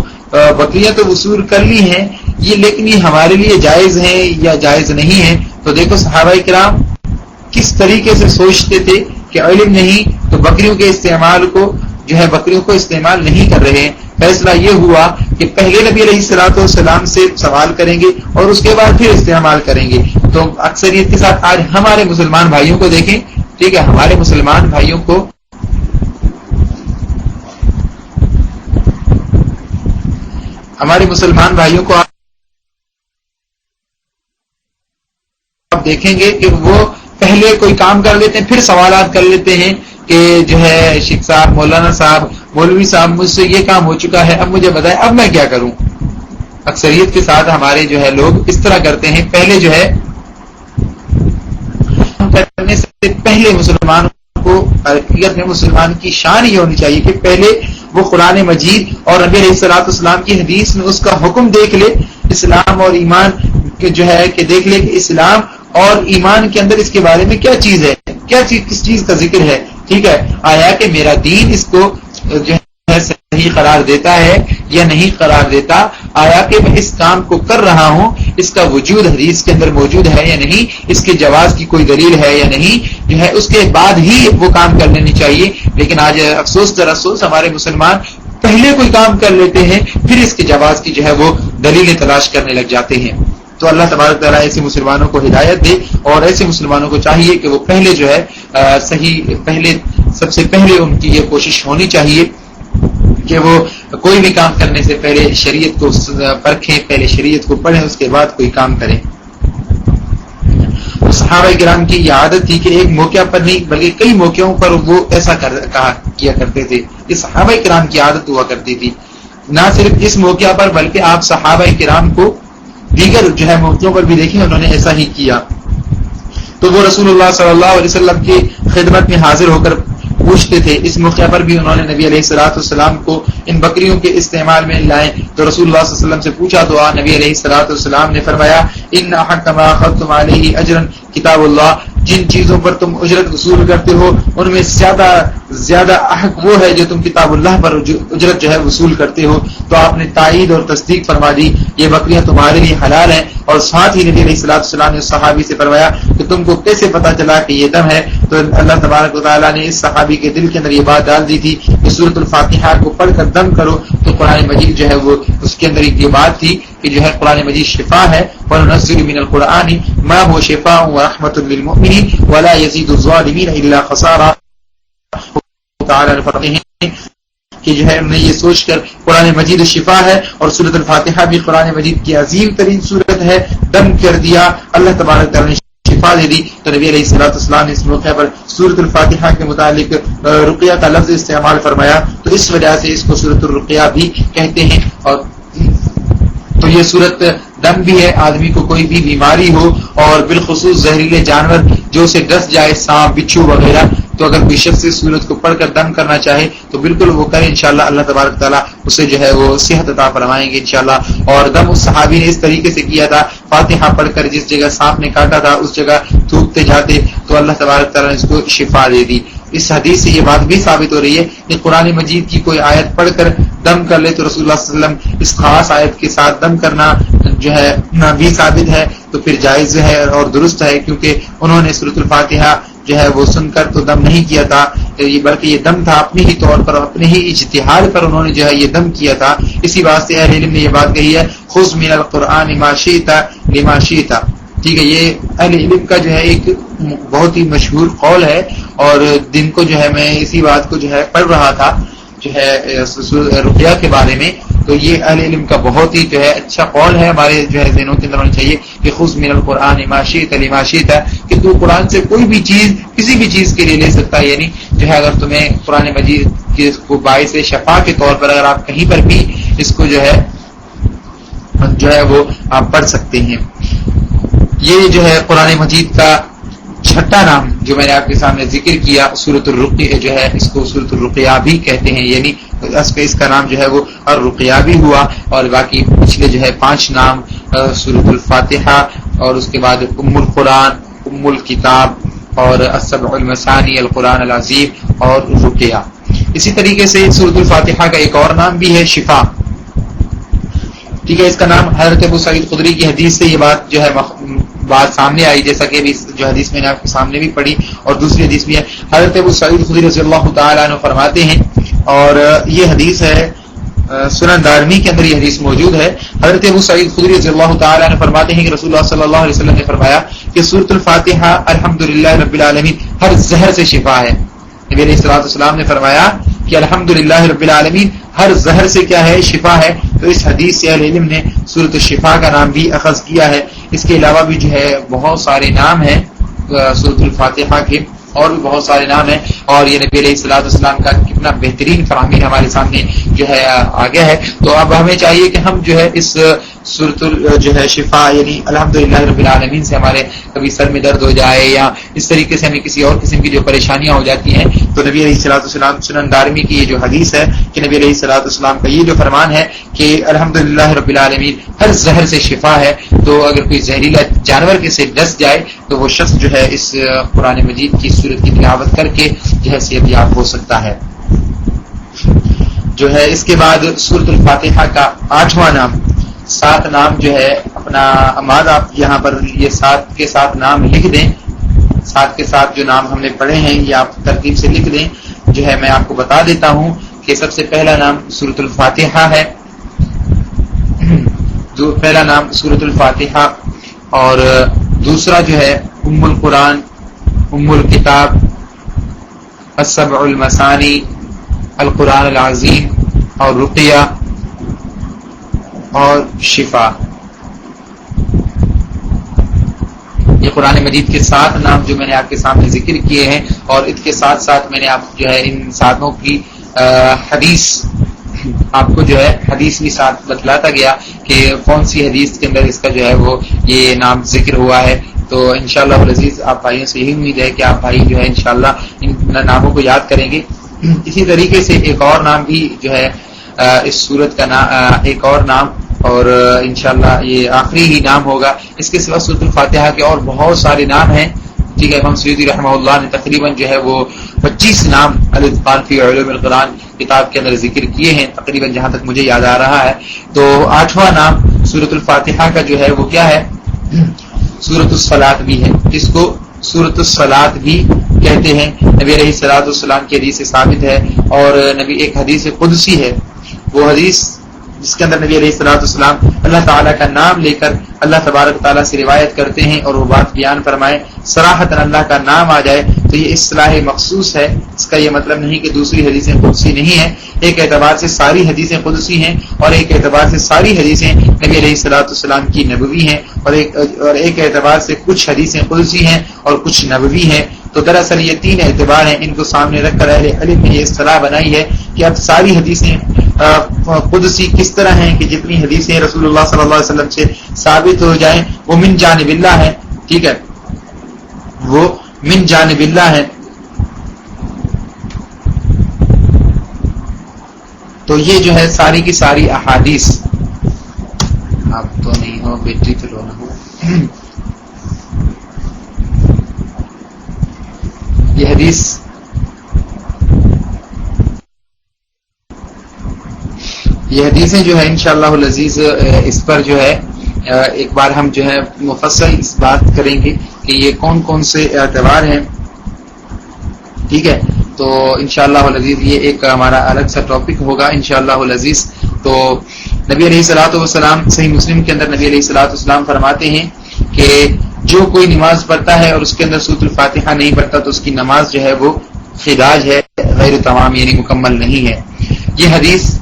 بکریاں تو وصول کر لی ہیں، یہ لیکن یہ ہمارے لیے جائز ہیں یا جائز نہیں ہیں؟ تو دیکھو صحابہ کرام کس طریقے سے سوچتے تھے کہ علم نہیں تو بکریوں کے استعمال کو جو ہے بکریوں کو استعمال نہیں کر رہے ہیں۔ فیصلہ یہ ہوا کہ پہلے نبی علیہ الصلوۃ والسلام سے سوال کریں گے اور اس کے بعد پھر استعمال کریں گے۔ تو اکثریت کے ساتھ آج ہمارے مسلمان بھائیوں کو دیکھیں، ٹھیک ہے، ہمارے مسلمان بھائیوں کو آپ دیکھیں گے کہ وہ پہلے کوئی کام کر لیتے ہیں پھر سوالات کر لیتے ہیں کہ جو ہے شیخ صاحب، مولانا صاحب، مولوی صاحب مجھ سے یہ کام ہو چکا ہے، اب مجھے بتائیں اب میں کیا کروں۔ اکثریت کے ساتھ ہمارے جو ہے لوگ اس طرح کرتے ہیں، پہلے جو ہے کرنے سے پہلے مسلمانوں کو حقیقت میں مسلمان کی شان یہ ہونی چاہیے کہ پہلے وہ قرآن مجید اور نبی علیہ الصلوۃ والسلام کی حدیث میں اس کا حکم دیکھ لے، اسلام اور ایمان جو ہے کہ دیکھ لے کہ اسلام اور ایمان کے اندر اس کے بارے میں کیا چیز ہے، کیا چیز کس چیز کا ذکر ہے، ٹھیک ہے، آیا کہ میرا دین اس کو جو ہے صحیح قرار دیتا ہے یا نہیں قرار دیتا، آیا کہ میں اس کام کو کر رہا ہوں اس کا وجود حدیث کے اندر موجود ہے یا نہیں، اس کے جواز کی کوئی دلیل ہے یا نہیں، جو ہے اس کے بعد ہی وہ کام کر لینی چاہیے۔ لیکن آج افسوس در افسوس ہمارے مسلمان پہلے کوئی کام کر لیتے ہیں پھر اس کے جواز کی جو ہے وہ دلیلیں تلاش کرنے لگ جاتے ہیں۔ تو اللہ تبارک تعالیٰ ایسے مسلمانوں کو ہدایت دے، اور ایسے مسلمانوں کو چاہیے کہ وہ پہلے جو ہے سب سے پہلے ان کی یہ کوشش ہونی چاہیے کہ وہ کوئی بھی کام کرنے سے پہلے شریعت کو پرکھیں، پہلے شریعت کو پڑھیں، اس کے بعد کوئی کام کریں۔ صحابہ کرام کی یہ عادت تھی کہ ایک موقع پر نہیں بلکہ کئی موقعوں پر وہ ایسا کیا کرتے تھے، یہ صحابہ کرام کی عادت ہوا کرتی تھی۔ نہ صرف اس موقع پر بلکہ آپ صحابہ کرام کو دیگر جو ہے موقعوں پر بھی دیکھیں انہوں نے ایسا ہی کیا۔ تو وہ رسول اللہ صلی اللہ علیہ وسلم کی خدمت میں حاضر ہو کر پوچھتے تھے۔ اس موقع پر بھی انہوں نے نبی علیہ الصلوۃ والسلام کو ان بکریوں کے استعمال میں لائے تو رسول اللہ صلی اللہ علیہ وسلم سے پوچھا تو نبی علیہ الصلوۃ والسلام نے فرمایا ان احق ما اخذتم علیہ اجرا کتاب اللہ، جن چیزوں پر تم اجرت وصول کرتے ہو ان میں زیادہ حق وہ ہے جو تم کتاب اللہ پر اجرت جو ہے وصول کرتے ہو۔ تو آپ نے تائید اور تصدیق فرما دی یہ بکریاں تمہارے لیے حلال ہیں، اور ساتھ ہی نبی علیہ الصلوۃ والسلام نے صحابی سے فرمایا کہ تم کو کیسے پتا چلا کہ یہ دم ہے؟ تو اللہ تبارک و تعالیٰ نے اس صحابی کے دل کے اندر یہ بات ڈال دی تھی کہ سورۃ الفاتحہ کو پڑھ کر دم کرو، تو قرآن مجید جو ہے وہ اس کے اندر ایک یہ بات تھی کہ جو ہے قرآن مجید شفا ہے، وَنُنَزِّلُ مِنَ الْقُرْآنِ مَا هُوَ شِفَاءٌ وَرَحْمَةٌ لِّلْمُؤْمِنِينَ وَلَا يَزِيدُ الظَّالِمِينَ إِلَّا خَسَارًا۔ تعالیٰ نے فرماتے ہیں کہ جو ہے میں یہ سوچ کر قرآن مجید شفا ہے اور سورۃ الفاتحہ بھی قرآن مجید کی عظیم ترین سورت ہے، دم کر دیا اللہ تبارک تعالیٰ نے شفا دے دی۔ تو نبی علیہ الصلوۃ والسلام نے اس موقع پر سورۃ الفاتحہ کے متعلق رقیہ کا لفظ استعمال فرمایا، تو اس وجہ سے اس کو سورۃ الرقیہ بھی کہتے ہیں۔ اور تو یہ سورت دم بھی ہے، آدمی کو کوئی بھی بیماری ہو اور بالخصوص زہریلے جانور جو اسے ڈس جائے، سانپ بچھو وغیرہ، تو اگر کوئی شخص اس سورت کو پڑھ کر دم کرنا چاہے تو بالکل وہ کرے، انشاءاللہ اللہ تبارک تعالیٰ اسے جو ہے وہ صحت عطا فرمائیں گے انشاءاللہ۔ اور دم اس صحابی نے اس طریقے سے کیا تھا، فاتحہ پڑھ کر جس جگہ سانپ نے کاٹا تھا اس جگہ تھوکتے جاتے تو اللہ تبارک تعالیٰ نے اس کو شفا دے دی۔ اس حدیث سے یہ بات بھی ثابت ہو رہی ہے کہ قرآن مجید کی کوئی آیت پڑھ کر دم کر لے تو رسول اللہ صلی اللہ علیہ وسلم اس خاص آیت کے ساتھ دم کرنا جو ہے بھی ثابت ہے، تو پھر جائز ہے اور درست ہے، کیونکہ انہوں نے سورۃ الفاتحہ جو ہے وہ سن کر تو دم نہیں کیا تھا، بلکہ یہ دم تھا اپنے ہی طور پر، اپنے ہی اجتہاد پر انہوں نے جو ہے یہ دم کیا تھا۔ اسی واسطے اہل علم نے یہ بات کہی ہے، خذ من القرآن ما شئت لما شئت، ٹھیک ہے۔ یہ اہل علم کا جو ہے ایک بہت ہی مشہور قول ہے، اور دن کو جو ہے میں اسی بات کو جو ہے پڑھ رہا تھا جو ہے رقیہ کے بارے میں، تو یہ اہل علم کا بہت ہی جو ہے اچھا قول ہے، ہمارے جو ہے ذہنوں کے اندر ہونا چاہیے کہ خذ من القرآن ما شئت لما شئت، کہ تو قرآن سے کوئی بھی چیز کسی بھی چیز کے لیے لے سکتا ہے، یعنی جو ہے اگر تمہیں قرآن مجید کو باعث شفا کے طور پر اگر آپ کہیں پر بھی اس کو جو ہے وہ آپ پڑھ سکتے ہیں۔ یہ جو ہے قرآن مجید کا چھٹا نام جو میں نے آپ کے سامنے ذکر کیا، سورۃ الرقیہ جو ہے اس کو سورۃ الرقیہ بھی کہتے ہیں، یعنی اس کا نام جو ہے وہ الرقیہ بھی ہوا، اور باقی پچھلے جو ہے 5 نام سورۃ الفاتحہ، اور اس کے بعد ام القرآن، ام الکتاب، اور السبع المثانی، القرآن العظیم، اور رقیہ۔ اسی طریقے سے سورۃ الفاتحہ کا ایک اور نام بھی ہے شفا، ٹھیک ہے۔ اس کا نام حضرت ابو سعید خدری کی حدیث سے یہ بات جو ہے بات سامنے آئی، جیسا کہ جو حدیث میں نے آپ کے سامنے بھی پڑھی، اور دوسری حدیث بھی ہے۔ حضرت ابو سعید خدری رضی اللہ تعالیٰ عنہ فرماتے ہیں، اور یہ حدیث ہے سنن دارمی کے اندر یہ حدیث موجود ہے۔ حضرت ابو سعید خدری رضی اللہ تعالیٰ عنہ فرماتے ہیں کہ رسول اللہ صلی اللہ علیہ وسلم نے فرمایا کہ سورۃ الفاتحہ الحمدللہ رب العالمین ہر زہر سے شفا ہے۔ نبی علیہ الصلوۃ والسلام نے فرمایا کہ الحمدللہ رب العالمین ہر زہر سے کیا ہے؟ شفا ہے۔ تو اس حدیث سے اہل علم نے سورۃ الشفا کا نام بھی اخذ کیا ہے۔ اس کے علاوہ بھی جو ہے بہت سارے نام ہیں سورۃ الفاتحہ کے، اور بھی بہت سارے نام ہیں، اور یہ نبی علیہ الصلوۃ والسلام کا کتنا بہترین فراہمی ہمارے سامنے جو ہے آ گیا ہے۔ تو اب ہمیں چاہیے کہ ہم جو ہے اس سورۃ جو ہے شفا یعنی الحمدللہ رب العالمین سے ہمارے کبھی سر میں درد ہو جائے یا اس طریقے سے ہمیں کسی اور قسم کی جو پریشانیاں ہو جاتی ہیں، تو نبی علیہ الصلوۃ والسلام سنن دارمی کی یہ جو حدیث ہے کہ نبی علیہ الصلوۃ والسلام کا یہ جو فرمان ہے کہ الحمدللہ رب العالمین ہر زہر سے شفا ہے، تو اگر کوئی زہریلا جانور کے سے ڈس جائے تو وہ شخص جو ہے اس قرآن مجید کی سورت کی تلاوت کر کے جو ہے صحت یاب ہو سکتا ہے۔ جو ہے اس کے بعد سورۃ الفاتحہ کا 8واں نام، 7 نام جو ہے اپنا اماد آپ یہاں پر یہ 7 کے 7 نام لکھ دیں، 7 کے 7 جو نام ہم نے پڑھے ہیں یہ آپ ترتیب سے لکھ دیں۔ جو ہے میں آپ کو بتا دیتا ہوں کہ سب سے پہلا نام سورۃ الفاتحہ ہے، جو پہلا نام سورۃ الفاتحہ، اور دوسرا جو ہے ام القرآن، ام الکتاب، السبع المثانی، القرآن العظیم، اور رقیہ، اور شفا۔ یہ قرآن مجید کے 7 نام جو میں نے آپ کے سامنے ذکر کیے ہیں، اور اس کے ساتھ ساتھ میں نے آپ جو ہے ان 7 کی حدیث آپ کو جو ہے حدیث بھی ساتھ بتلاتا گیا کہ کون سی حدیث کے اندر اس کا جو ہے وہ یہ نام ذکر ہوا ہے۔ تو انشاءاللہ العزیز آپ بھائیوں سے یہی امید ہے کہ آپ بھائی جو ہے انشاءاللہ ان ناموں کو یاد کریں گے۔ اسی طریقے سے ایک اور نام بھی جو ہے اس سورت کا ایک اور نام، اور انشاءاللہ یہ آخری ہی نام ہوگا۔ اس کے سوا سورۃ الفاتحہ کے اور بہت سارے نام ہیں، ٹھیک ہے۔ امام سیوطی رحمہ اللہ نے تقریباً جو ہے وہ 25 نام الاتقان فی علوم القرآن کتاب کے اندر ذکر کیے ہیں تقریباً، جہاں تک مجھے یاد آ رہا ہے۔ تو 8واں نام سورۃ الفاتحہ کا جو ہے وہ کیا ہے؟ سورۃ الصلاۃ بھی ہے، جس کو سورۃ الصلاۃ بھی کہتے ہیں۔ نبی علیہ الصلوۃ والسلام کی حدیث سے ثابت ہے، اور نبی ایک حدیث قدسی ہے، وہ حدیث جس کے اندر نبی علیہ الصلوۃ والسلام اللہ تعالیٰ کا نام لے کر اللہ تبارک تعالیٰ سے روایت کرتے ہیں، اور وہ بات بیان فرمائے صراحتاً اللہ کا نام آ جائے تو یہ اصطلاح مخصوص ہے۔ اس کا یہ مطلب نہیں کہ دوسری حدیثیں قدسی نہیں ہیں، ایک اعتبار سے ساری حدیثیں قدسی ہیں، اور ایک اعتبار سے ساری حدیثیں نبی علیہ الصلوۃ والسلام کی نبوی ہیں، اور ایک اعتبار سے کچھ حدیثیں قدسی ہیں اور کچھ نبوی ہیں۔ تو دراصل یہ 3 اعتبار ہیں، ان کو سامنے رکھ کر اہل علم نے یہ اصطلاح بنائی ہے کہ اب ساری حدیثیں قدسی کس طرح ہیں کہ جتنی حدیثیں رسول اللہ صلی اللہ علیہ وسلم سے ثابت ہو جائیں وہ من جانب اللہ ہے. ٹھیک ہے, وہ من جانب اللہ ہے. تو یہ جو ہے ساری کی ساری احادیث. آپ تو نہیں ہو, بیٹری تو لو نہ ہو. یہ حدیث یہ حدیثیں جو ہے انشاءاللہ العزیز اس پر جو ہے ایک بار ہم جو ہے مفصل اس بات کریں گے کہ یہ کون کون سے اعتبار ہیں. ٹھیک ہے, تو انشاءاللہ العزیز یہ ایک ہمارا الگ سا ٹاپک ہوگا انشاءاللہ العزیز. تو نبی علیہ الصلوۃ والسلام صحیح مسلم کے اندر نبی علیہ الصلوۃ والسلام فرماتے ہیں کہ جو کوئی نماز پڑھتا ہے اور اس کے اندر سورۃ الفاتحہ نہیں پڑھتا تو اس کی نماز جو ہے وہ خداج ہے, غیر تمام یعنی مکمل نہیں ہے. یہ حدیث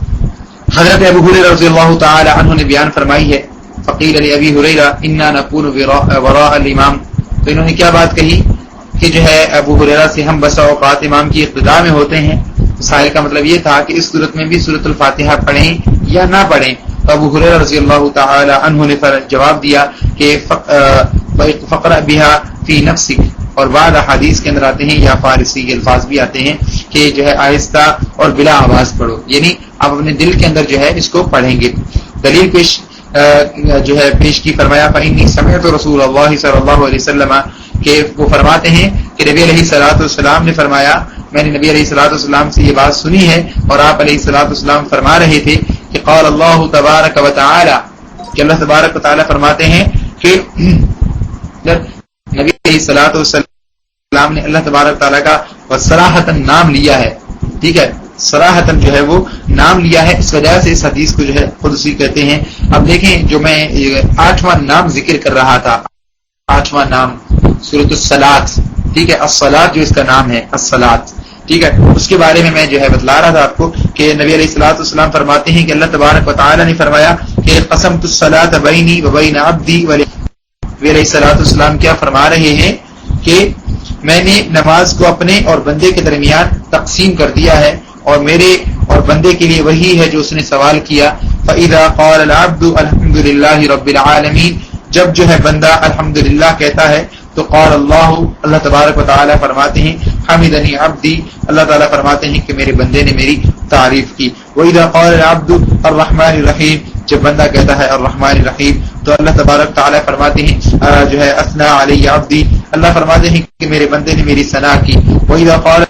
حضرت ابو ہریرہ رضی اللہ تعالی عنہ نے بیان فرمائی ہے. فقیل لابی ہریرہ انا نکون وراء الامام. تو انہوں نے کیا بات کہی کہ جو ہے ابو ہریرہ سے ہم بسا اوقات امام کی اقتداء میں ہوتے ہیں. سائل کا مطلب یہ تھا کہ اس صورت میں بھی سورۃ الفاتحہ پڑھیں یا نہ پڑھیں. تو ابو ہریرہ رضی اللہ تعالی عنہ نے جواب دیا کہ فقرأ بها فی نفسک, اور بعض احادیث کے اندر آتے ہیں یا فارسی کے الفاظ بھی آتے ہیں کہ جو ہے آہستہ اور بلا آواز پڑھو, یعنی آپ اپنے دل کے اندر جو ہے اس کو پڑھیں گے. دلیل پیش کی فرمایا فإنی سمعت رسول اللہ صلی اللہ علیہ وسلم, کہ وہ فرماتے ہیں کہ نبی علیہ الصلوۃ والسلام نے فرمایا, میں نے نبی علیہ الصلوۃ والسلام سے یہ بات سنی ہے اور آپ علیہ الصلوۃ والسلام فرما رہے تھے کہ قال اللہ تبارک و تعالی, کہ اللہ تبارک و تعالی فرماتے ہیں کہ جب نبی علیہ الصلوۃ والسلام نے اللہ تبارک تعالی کا صراحتاً نام لیا ہے. ٹھیک ہے, صراحتاً جو ہے وہ نام لیا ہے, اس وجہ سے اس حدیث کو جو ہے قدسی کہتے ہیں. اب دیکھیں جو میں 8واں نام ذکر کر رہا تھا, 8واں نام سورۃ الصلاۃ. ٹھیک ہے, الصلاۃ جو اس کا نام ہے الصلاۃ. ٹھیک ہے, اس کے بارے میں میں جو ہے بتلا رہا تھا آپ کو کہ نبی علیہ الصلوۃ والسلام فرماتے ہیں کہ اللہ تبارک و تعالی نے فرمایا کہ قسمت الصلاۃ بینی و بین عبدی. نبی علیہ الصلوۃ والسلام کیا فرما رہے ہیں کہ میں نے نماز کو اپنے اور بندے کے درمیان تقسیم کر دیا ہے, اور میرے اور بندے کے لیے وہی ہے جو اس نے سوال کیا. فَإِذَا قَالَ الْعَبْدُ الْحَمْدُ لِلَّهِ رَبِّ الْعَالَمِينَ, جب جو ہے بندہ الحمدللہ کہتا ہے تو قال اللہ تبارک و تعالی فرماتے ہیں حمدنی عبدی, اللہ تعالیٰ فرماتے ہیں کہ میرے بندے نے میری تعریف کی. وَإِذَا قَالَ الْعَبْدُ الرَّحْمَنِ الرَّحِيمِ, جب بندہ کہتا ہے الرحمن الرحیم تو اللہ تبارک تعالی فرماتے ہیں جو ہے اثنا علی عبدی, اللہ فرماتے ہیں کہ میرے بندے نے میری ثنا کی. وَإِذَا قَالَ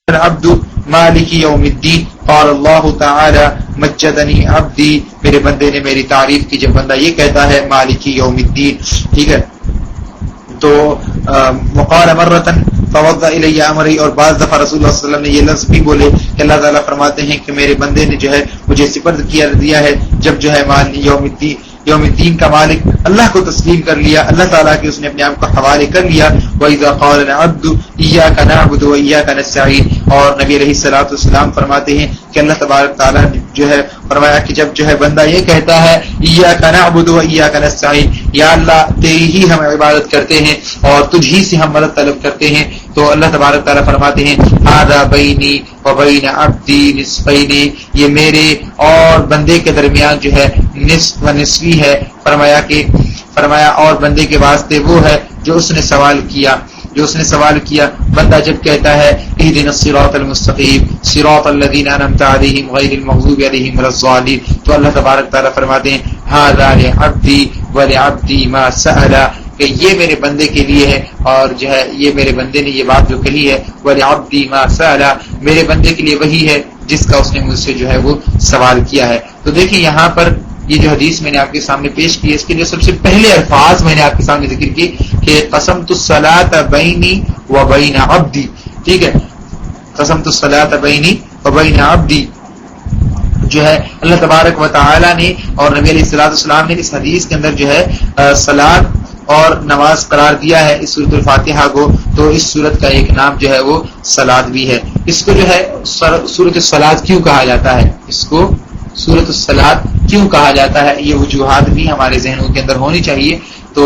العبد مالک یوم الدین قال اللہ تعالی مجدنی عبدی, میرے بندے نے میری تعریف کی. جب بندہ یہ کہتا ہے مالک یوم الدین. ٹھیک ہے, تو وقال مرتن فوض الی امری, اور بعض دفعہ رسول اللہ صلی اللہ علیہ وسلم نے یہ لفظ بھی بولے کہ اللہ تعالیٰ فرماتے ہیں کہ میرے بندے نے جو ہے مجھے سپرد دیا ہے. جب جو ہے یوم الدین کا مالک اللہ کو تسلیم کر لیا, اللہ تعالیٰ کے اس نے اپنے آپ کو حوالے کر لیا. وَإِذَا قَالَ الْعَبْدُ إِيَّاكَ نَعْبُدُ وَإِيَّاكَ نَسْتَعِينُ, اور نبی علیہ الصلوۃ والسلام فرماتے ہیں کہ اللہ تبارک تعالیٰ نے جو ہے فرمایا کہ جب جو ہے بندہ یہ کہتا ہے إِيَّاكَ نَعْبُدُ وَإِيَّاكَ نَسْتَعِينُ, یا اللہ تیری ہی ہم عبادت کرتے ہیں اور تجھ ہی سے ہم مدد طلب کرتے ہیں, تو اللہ تبارک تعالیٰ فرماتے ہیں هَذَا بَيْنِي وَبَيْنَ عَبْدِي نِصْفَيْنِ, یہ میرے اور بندے کے درمیان جو ہے نصف و نصفی ہے. فرمایا اور بندے کے واسطے وہ ہے جو اس نے سوال کیا. بندہ جب کہتا ہے اهدنا الصراط المستقیم صراط الذین انعمت علیہم غیر المغضوب علیہم ولا الضالین, تو اللہ تبارک تعالیٰ فرماتے ہیں هذا لعبدی ولعبدی ما سأل, کہ یہ میرے بندے کے لیے ہے اور جو ہے یہ میرے بندے نے یہ بات جو کہی ہے ولعبدی ما سأل, میرے بندے کے لیے وہی ہے جس کا اس نے مجھ سے جو ہے وہ سوال کیا ہے. تو دیکھیں یہاں پر یہ جو حدیث میں نے آپ کے سامنے پیش کی, اس کے جو سب سے پہلے الفاظ میں نے آپ کے سامنے ذکر کی کہ قسمت الصلاۃ بینی و بین عبدی. ٹھیک ہے, قسمت الصلاۃ بینی و بین عبدی جو ہے اللہ تبارک و تعالی نے اور نبی علیہ الصلوۃ والسلام نے اس حدیث کے اندر جو ہے صلاۃ اور نماز قرار دیا ہے اس سورۃ الفاتحہ کو. تو اس سورت کا ایک نام جو ہے وہ صلاۃ بھی ہے. اس کو جو ہے سورۃ الصلاۃ کیوں کہا جاتا ہے, اس کو سورۃ الصلاۃ کیوں کہا جاتا ہے, یہ وجوہات بھی ہمارے ذہنوں کے اندر ہونی چاہیے. تو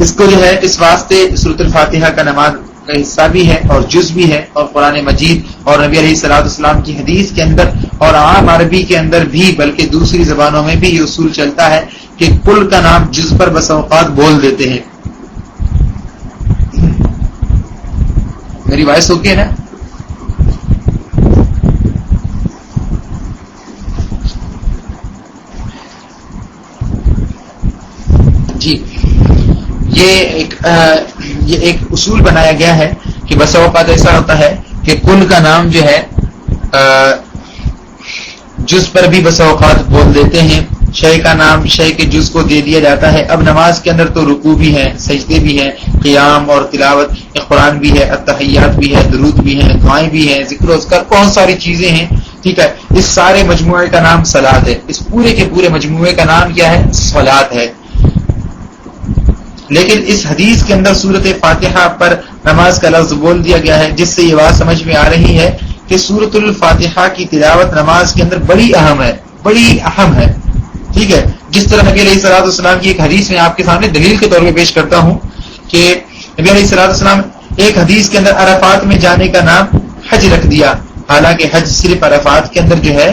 اس کو جو ہے اس واسطے سورۃ الفاتحہ کا نماز کا حصہ بھی ہے اور جز بھی ہے, اور قرآن مجید اور نبی علیہ الصلوۃ والسلام کی حدیث کے اندر اور عام عربی کے اندر بھی بلکہ دوسری زبانوں میں بھی یہ اصول چلتا ہے کہ کل کا نام جز پر بس اوقات بول دیتے ہیں. میری وائس اوکے ہے نا؟ جی یہ ایک اصول بنایا گیا ہے کہ بس اوقات ایسا ہوتا ہے کہ کل کا نام جو ہے جز پر بھی بس اوقات بول دیتے ہیں. شے کا نام شے کے جز کو دے دیا جاتا ہے. اب نماز کے اندر تو رکوع بھی ہے، سجدے بھی ہیں، قیام اور تلاوت قرآن بھی ہے، التحیات بھی ہے، درود بھی ہے، دعائیں بھی ہیں، ذکر و اذکار، بہت ساری چیزیں ہیں. ٹھیک ہے، اس سارے مجموعے کا نام صلاۃ ہے. اس پورے کے پورے مجموعے کا نام کیا ہے؟ صلاۃ ہے. لیکن اس حدیث کے اندر سورۃ فاتحہ پر نماز کا لفظ بول دیا گیا ہے، جس سے یہ بات سمجھ میں آ رہی ہے کہ سورۃ الفاتحہ کی تلاوت نماز کے اندر بڑی اہم ہے، بڑی اہم ہے. ٹھیک ہے، جس طرح نبی علیہ الصلوۃ والسلام کی ایک حدیث میں آپ کے سامنے دلیل کے طور پہ پیش کرتا ہوں کہ نبی علیہ الصلوۃ والسلام ایک حدیث کے اندر عرفات میں جانے کا نام حج رکھ دیا. حالانکہ حج صرف عرفات کے اندر جو ہے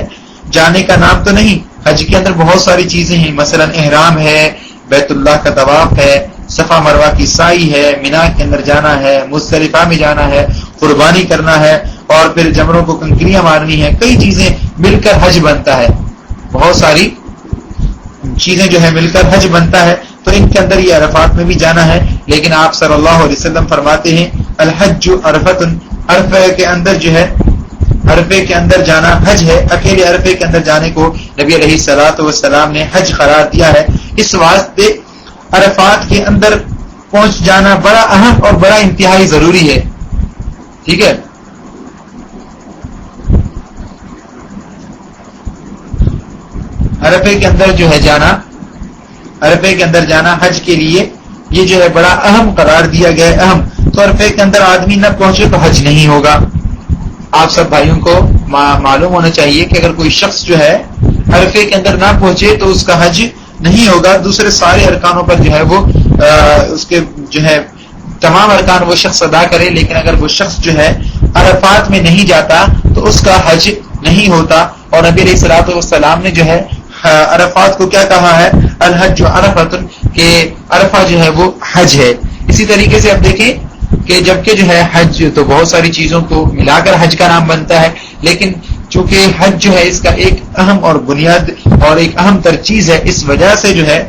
جانے کا نام تو نہیں، حج کے اندر بہت ساری چیزیں ہیں. مثلا احرام ہے، بیت اللہ کا طواف ہے، صفا مروہ کی سعی ہے، مینا کے اندر جانا ہے، مزدلفہ میں جانا ہے، قربانی کرنا ہے، اور پھر جمروں کو کنکریاں مارنی ہیں. کئی چیزیں مل کر حج بنتا ہے، بہت ساری چیزیں جو ہے مل کر حج بنتا ہے. تو ان کے اندر یہ عرفات میں بھی جانا ہے. لیکن آپ صلی اللہ علیہ وسلم فرماتے ہیں الحج عرفۃ، عرفے کے اندر جو ہے عرفے کے اندر جانا حج ہے. اکیلے عرفے کے اندر جانے کو نبی علیہ الصلوۃ والسلام نے حج قرار دیا ہے. اس واسطے عرفات کے اندر پہنچ جانا بڑا اہم اور بڑا انتہائی ضروری ہے. ٹھیک ہے، عرفے کے اندر جو ہے جانا، عرفے کے اندر جانا حج کے لیے یہ جو ہے بڑا اہم قرار دیا گیا ہے. اہم تو عرفے کے اندر آدمی نہ پہنچے تو حج نہیں ہوگا. آپ سب بھائیوں کو معلوم ہونا چاہیے کہ اگر کوئی شخص جو ہے عرفے کے اندر نہ پہنچے تو اس کا حج نہیں ہوگا. دوسرے سارے ارکانوں پر جو ہے وہ اس کے جو ہے تمام ارکان وہ شخص ادا کرے، لیکن اگر وہ شخص جو ہے عرفات میں نہیں جاتا تو اس کا حج نہیں ہوتا. اور نبی علیہ الصلوۃ والسلام نے جو ہے عرفات کو کیا کہا ہے؟ الحج عرفۃ، کہ عرفہ جو ہے وہ حج ہے. اسی طریقے سے اب دیکھیں کہ جبکہ جو ہے حج تو بہت ساری چیزوں کو ملا کر حج کا نام بنتا ہے، لیکن چونکہ حج جو ہے اس کا ایک اہم اور بنیاد اور ایک اہم تر چیز ہے، اس وجہ سے جو ہے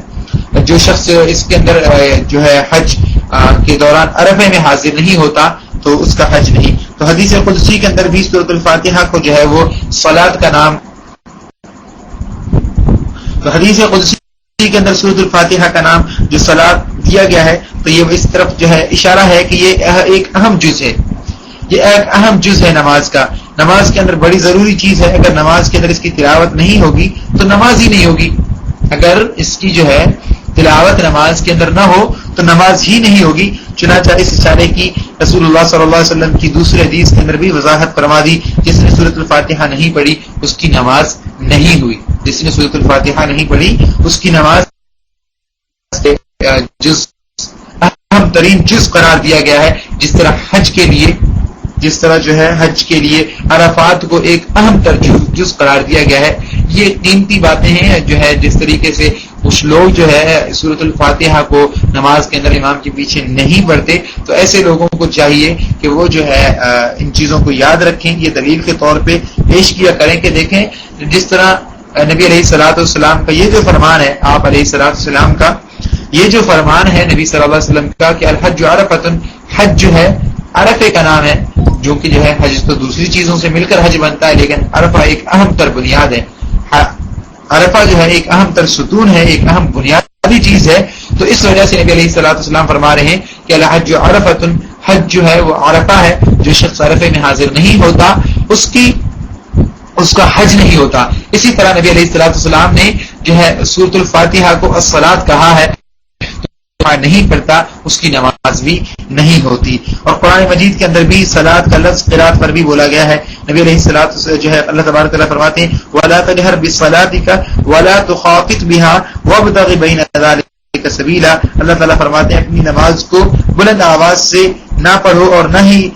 جو شخص اس کے اندر جو ہے حج کے دوران عرفے میں حاضر نہیں ہوتا تو اس کا حج نہیں. تو حدیث قدسی کے اندر بھی سورۃ الفاتحہ کو جو ہے وہ صلاۃ کا نام، تو حدیث قدسی کے اندر سورۃ الفاتحہ کا نام جو صلاۃ دیا گیا ہے تو یہ اس طرف جو ہے اشارہ ہے کہ یہ ایک اہم جز ہے، یہ ایک اہم جز ہے نماز کا. نماز کے اندر بڑی ضروری چیز ہے. اگر نماز کے اندر اس کی تلاوت نہیں ہوگی تو نماز ہی نہیں ہوگی. اگر اس کی جو ہے تلاوت نماز کے اندر نہ ہو تو نماز ہی نہیں ہوگی. چنانچہ اس اشارے کی رسول اللہ صلی اللہ علیہ وسلم کی دوسرے حدیث کے اندر بھی وضاحت فرما دی، جس نے سورۃ الفاتحہ نہیں پڑھی اس کی نماز نہیں ہوئی. جس نے سورۃ الفاتحہ نہیں پڑھی اس کی نماز جز اہم ترین جز قرار دیا گیا ہے. جس طرح حج کے لیے، جس طرح جو ہے حج کے لیے عرفات کو ایک اہم تر جز قرار دیا گیا ہے. یہ قیمتی باتیں ہیں جو ہے جس طریقے سے کچھ لوگ جو ہے سورۃ الفاتحہ کو نماز کے اندر امام کے پیچھے نہیں پڑھتے، تو ایسے لوگوں کو چاہیے کہ وہ جو ہے ان چیزوں کو یاد رکھیں، یہ دلیل کے طور پہ پیش کیا کریں کہ دیکھیں جس طرح نبی علیہ الصلوۃ والسلام کا یہ جو فرمان ہے، آپ علیہ الصلوۃ والسلام کا یہ جو فرمان ہے نبی صلی اللہ علیہ وسلم کا کہ الحج عرفۃ، حج جو ہے عرفے کا نام ہے، جو کہ جو ہے حج تو دوسری چیزوں سے مل کر حج بنتا ہے، لیکن عرفہ ایک اہم تر بنیاد ہے. عرفہ جو ہے ایک اہم تر ستون ہے، ایک اہم بنیادی چیز ہے. تو اس وجہ سے نبی علیہ الصلوۃ والسلام فرما رہے ہیں کہ الحج عرفۃ، حج جو ہے وہ عرفہ ہے. جو شخص عرفے میں حاضر نہیں ہوتا اس کا حج نہیں ہوتا. اسی طرح نبی علیہ الصلوۃ والسلام نے جو ہے سورۃ الفاتحہ کو الصلاۃ کہا ہے، نہیں پڑھتا اس کی نماز بھی نہیں ہوتی. اور قرآن مجید کے اندر بھی صلاۃ کا لفظ قرات پر بھی بولا گیا ہے. نبی علیہ الصلوۃ جو ہے اللہ تبارک تعالیٰ فرماتے ہیں وَلَا تَجْهَرْ بِصَلَاتِكَ وَلَا تُخَافِتْ بِهَا وَابْتَغِ بَيْنَ ذَلِكَ سَبِيلًا. اللہ تعالیٰ فرماتے ہیں اپنی نماز کو بلند آواز سے نہ پڑھو اور نہ ہی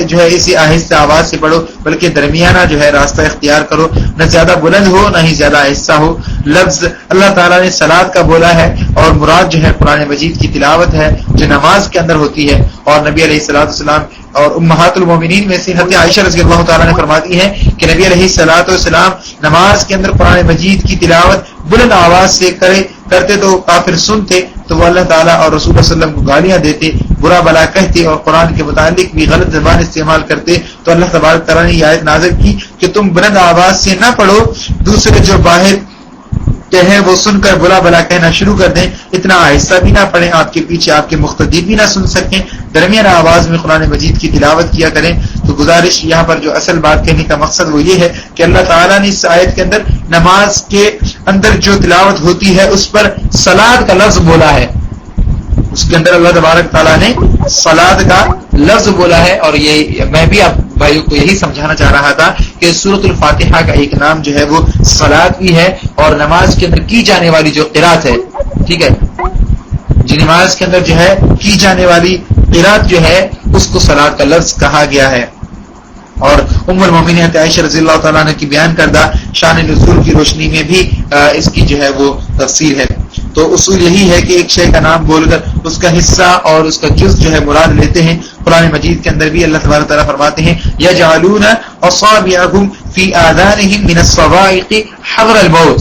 جو ہے اسی آہستہ آواز سے پڑھو، بلکہ درمیانہ جو ہے راستہ اختیار کرو، نہ زیادہ بلند ہو نہ ہی زیادہ آہستہ ہو۔ لفظ اللہ تعالیٰ نے صلاۃ کا بولا ہے اور مراد جو ہے قرآن مجید کی تلاوت ہے جو نماز کے اندر ہوتی ہے، اور نبی علیہ الصلوۃ والسلام اور امہات المومنین میں سے حضرت عائشہ رضی اللہ تعالیٰ نے فرماتی ہے کہ نبی علیہ الصلوۃ والسلام نماز کے اندر قرآن مجید کی تلاوت بلند آواز سے کرتے تو کافر سنتے تو وہ اللہ تعالیٰ اور رسول اللہ صلی اللہ علیہ وسلم کو گالیاں دیتے، برا بلا کہتے اور قرآن کے متعلق بھی غلط زبان استعمال کرتے، تو اللہ تبارک تعالیٰ نے یہ آیت نازل کی کہ تم بلند آواز سے نہ پڑھو، دوسرے جو باہر ہے وہ سن کر برا بلا کہنا شروع کر دیں، اتنا آہستہ بھی نہ پڑھیں آپ کے پیچھے آپ کے مقتدی بھی نہ سن سکیں، درمیانہ آواز میں قرآن مجید کی تلاوت کیا کریں۔ تو گزارش یہاں پر جو اصل بات کہنے کا مقصد وہ یہ ہے کہ اللہ تعالیٰ نے اس آیت کے اندر نماز کے اندر جو تلاوت ہوتی ہے اس پر صلاۃ کا لفظ بولا ہے، اس کے اندر اللہ تبارک تعالیٰ نے صلاۃ کا لفظ بولا ہے، اور یہ میں بھی آپ بھائیوں کو یہی سمجھانا چاہ رہا تھا کہ سورۃ الفاتحہ کا ایک نام جو ہے وہ صلاۃ بھی ہے، اور نماز کے اندر کی جانے والی جو قرات ہے، ٹھیک ہے، جو نماز کے اندر جو ہے کی جانے والی قرات جو ہے اس کو صلاۃ کا لفظ کہا گیا ہے۔ اور ام المومنین عائشہ رضی اللہ تعالیٰ عنہ کی بیان کردہ شان نزول کی روشنی میں بھی اس کی جو ہے وہ تفسیر ہے۔ تو اصول یہی ہے کہ ایک شے کا نام بول کر اس کا حصہ اور اس کا جز جو ہے مراد لیتے ہیں۔ قرآن مجید کے اندر بھی اللہ تبارک تعالیٰ فرماتے ہیں یجعلون اصابعهم فی آذانهم من الصواعق حذر الموت،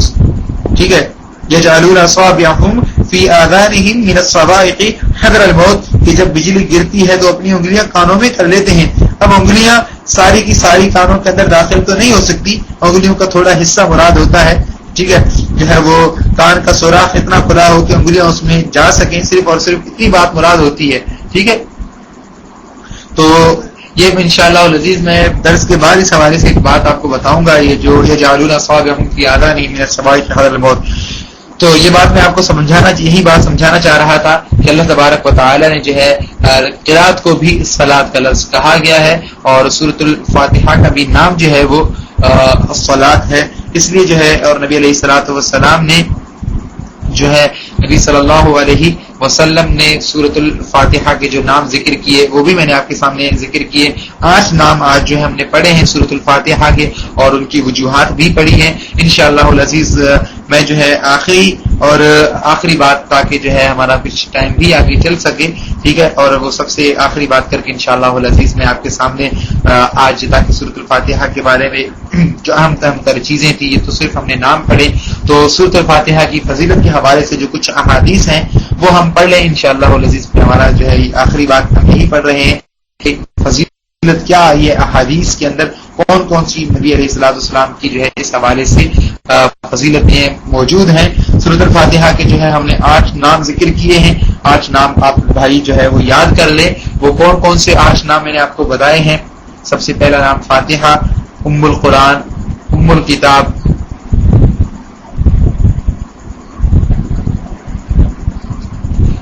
ٹھیک ہے، یجعلون اصابعهم فی آذانهم من الصواعق حذر الموت، کہ جب بجلی گرتی ہے تو اپنی انگلیاں کانوں میں کر لیتے ہیں۔ اب انگلیاں ساری کی ساری کانوں کے اندر داخل تو نہیں ہو سکتی، انگلیوں کا تھوڑا حصہ مراد ہوتا ہے، ٹھیک ہے، جو ہے وہ کان کا سوراخ اتنا کھلا ہو کہ انگلیاں اس میں جا سکیں، صرف اور صرف اتنی بات مراد ہوتی ہے، ٹھیک ہے۔ تو یہ انشاءاللہ العزیز میں درس کے بعد اس حوالے سے ایک بات آپ کو بتاؤں گا، یہ جو یجعلون اصابعهم فی آذانهم من الصواعق حذر الموت، تو یہ بات میں آپ کو یہی بات سمجھانا چاہ رہا تھا کہ اللہ تبارک و تعالی نے جو ہے قرات کو بھی صلاۃ کا لفظ کہا گیا ہے، اور سورۃ الفاتحہ کا بھی نام جو ہے وہ الصلاۃ ہے، اس لیے جو ہے، اور نبی علیہ الصلوۃ والسلام نے جو ہے نبی صلی اللہ علیہ وسلم نے سورۃ الفاتحہ کے جو نام ذکر کیے وہ بھی میں نے آپ کے سامنے ذکر کیے۔ 8 نام آج جو ہے ہم نے پڑھے ہیں سورۃ الفاتحہ کے، اور ان کی وجوہات بھی پڑھی ہیں انشاءاللہ العزیز۔ میں جو ہے آخری بات، تاکہ جو ہے ہمارا کچھ ٹائم بھی آگے چل سکے، ٹھیک ہے، اور وہ سب سے آخری بات کر کے انشاءاللہ العزیز میں آپ کے سامنے آج، تاکہ سورۃ الفاتحہ کے بارے میں جو اہم تر چیزیں تھیں، یہ تو صرف ہم نے نام پڑھے، تو سورۃ الفاتحہ کی فضیلت کے حوالے سے جو کچھ احادیث ہیں وہ ہم پڑھ لیں انشاءاللہ العزیز۔ ہمارا جو ہے آخری بات ہم یہی پڑھ رہے ہیں کہ فضیلت کیا، یہ احادیث کے اندر کون کون سی نبی علیہ الصلوۃ والسلام کی جو ہے اس حوالے سے فضیلتیں موجود ہیں۔ سورۃ الفاتحہ کے جو ہے ہم نے 8 نام ذکر کیے ہیں، 8 نام آپ بھائی جو ہے وہ یاد کر لیں۔ وہ کون کون سے 8 نام میں نے آپ کو بتائے ہیں؟ سب سے پہلا نام فاتحہ، ام القرآن، ام الکتاب،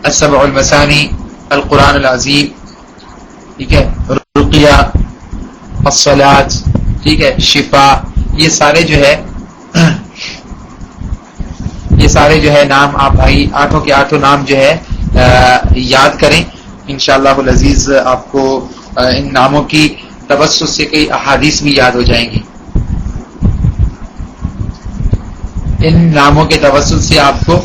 السبع المثانی، القرآن العظیم، ٹھیک ہے، رقیہ، الصلاۃ، ٹھیک ہے، شفا، یہ سارے جو ہے نام آپ بھائی 8 کے 8 نام جو ہے یاد کریں انشاءاللہ العزیز۔ آپ کو ان ناموں کی توسط سے کئی احادیث بھی یاد ہو جائیں گی، ان ناموں کے توسط سے آپ کو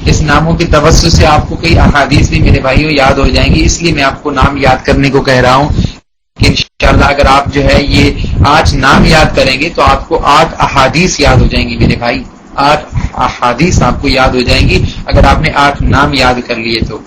اس ناموں کے توسط سے آپ کو کئی احادیث بھی میرے بھائیوں یاد ہو جائیں گی۔ اس لیے میں آپ کو نام یاد کرنے کو کہہ رہا ہوں کہ انشاءاللہ اگر آپ جو ہے یہ 8 نام یاد کریں گے تو آپ کو 8 احادیث یاد ہو جائیں گی میرے بھائی، 8 احادیث آپ کو یاد ہو جائیں گی اگر آپ نے 8 نام یاد کر لیے تو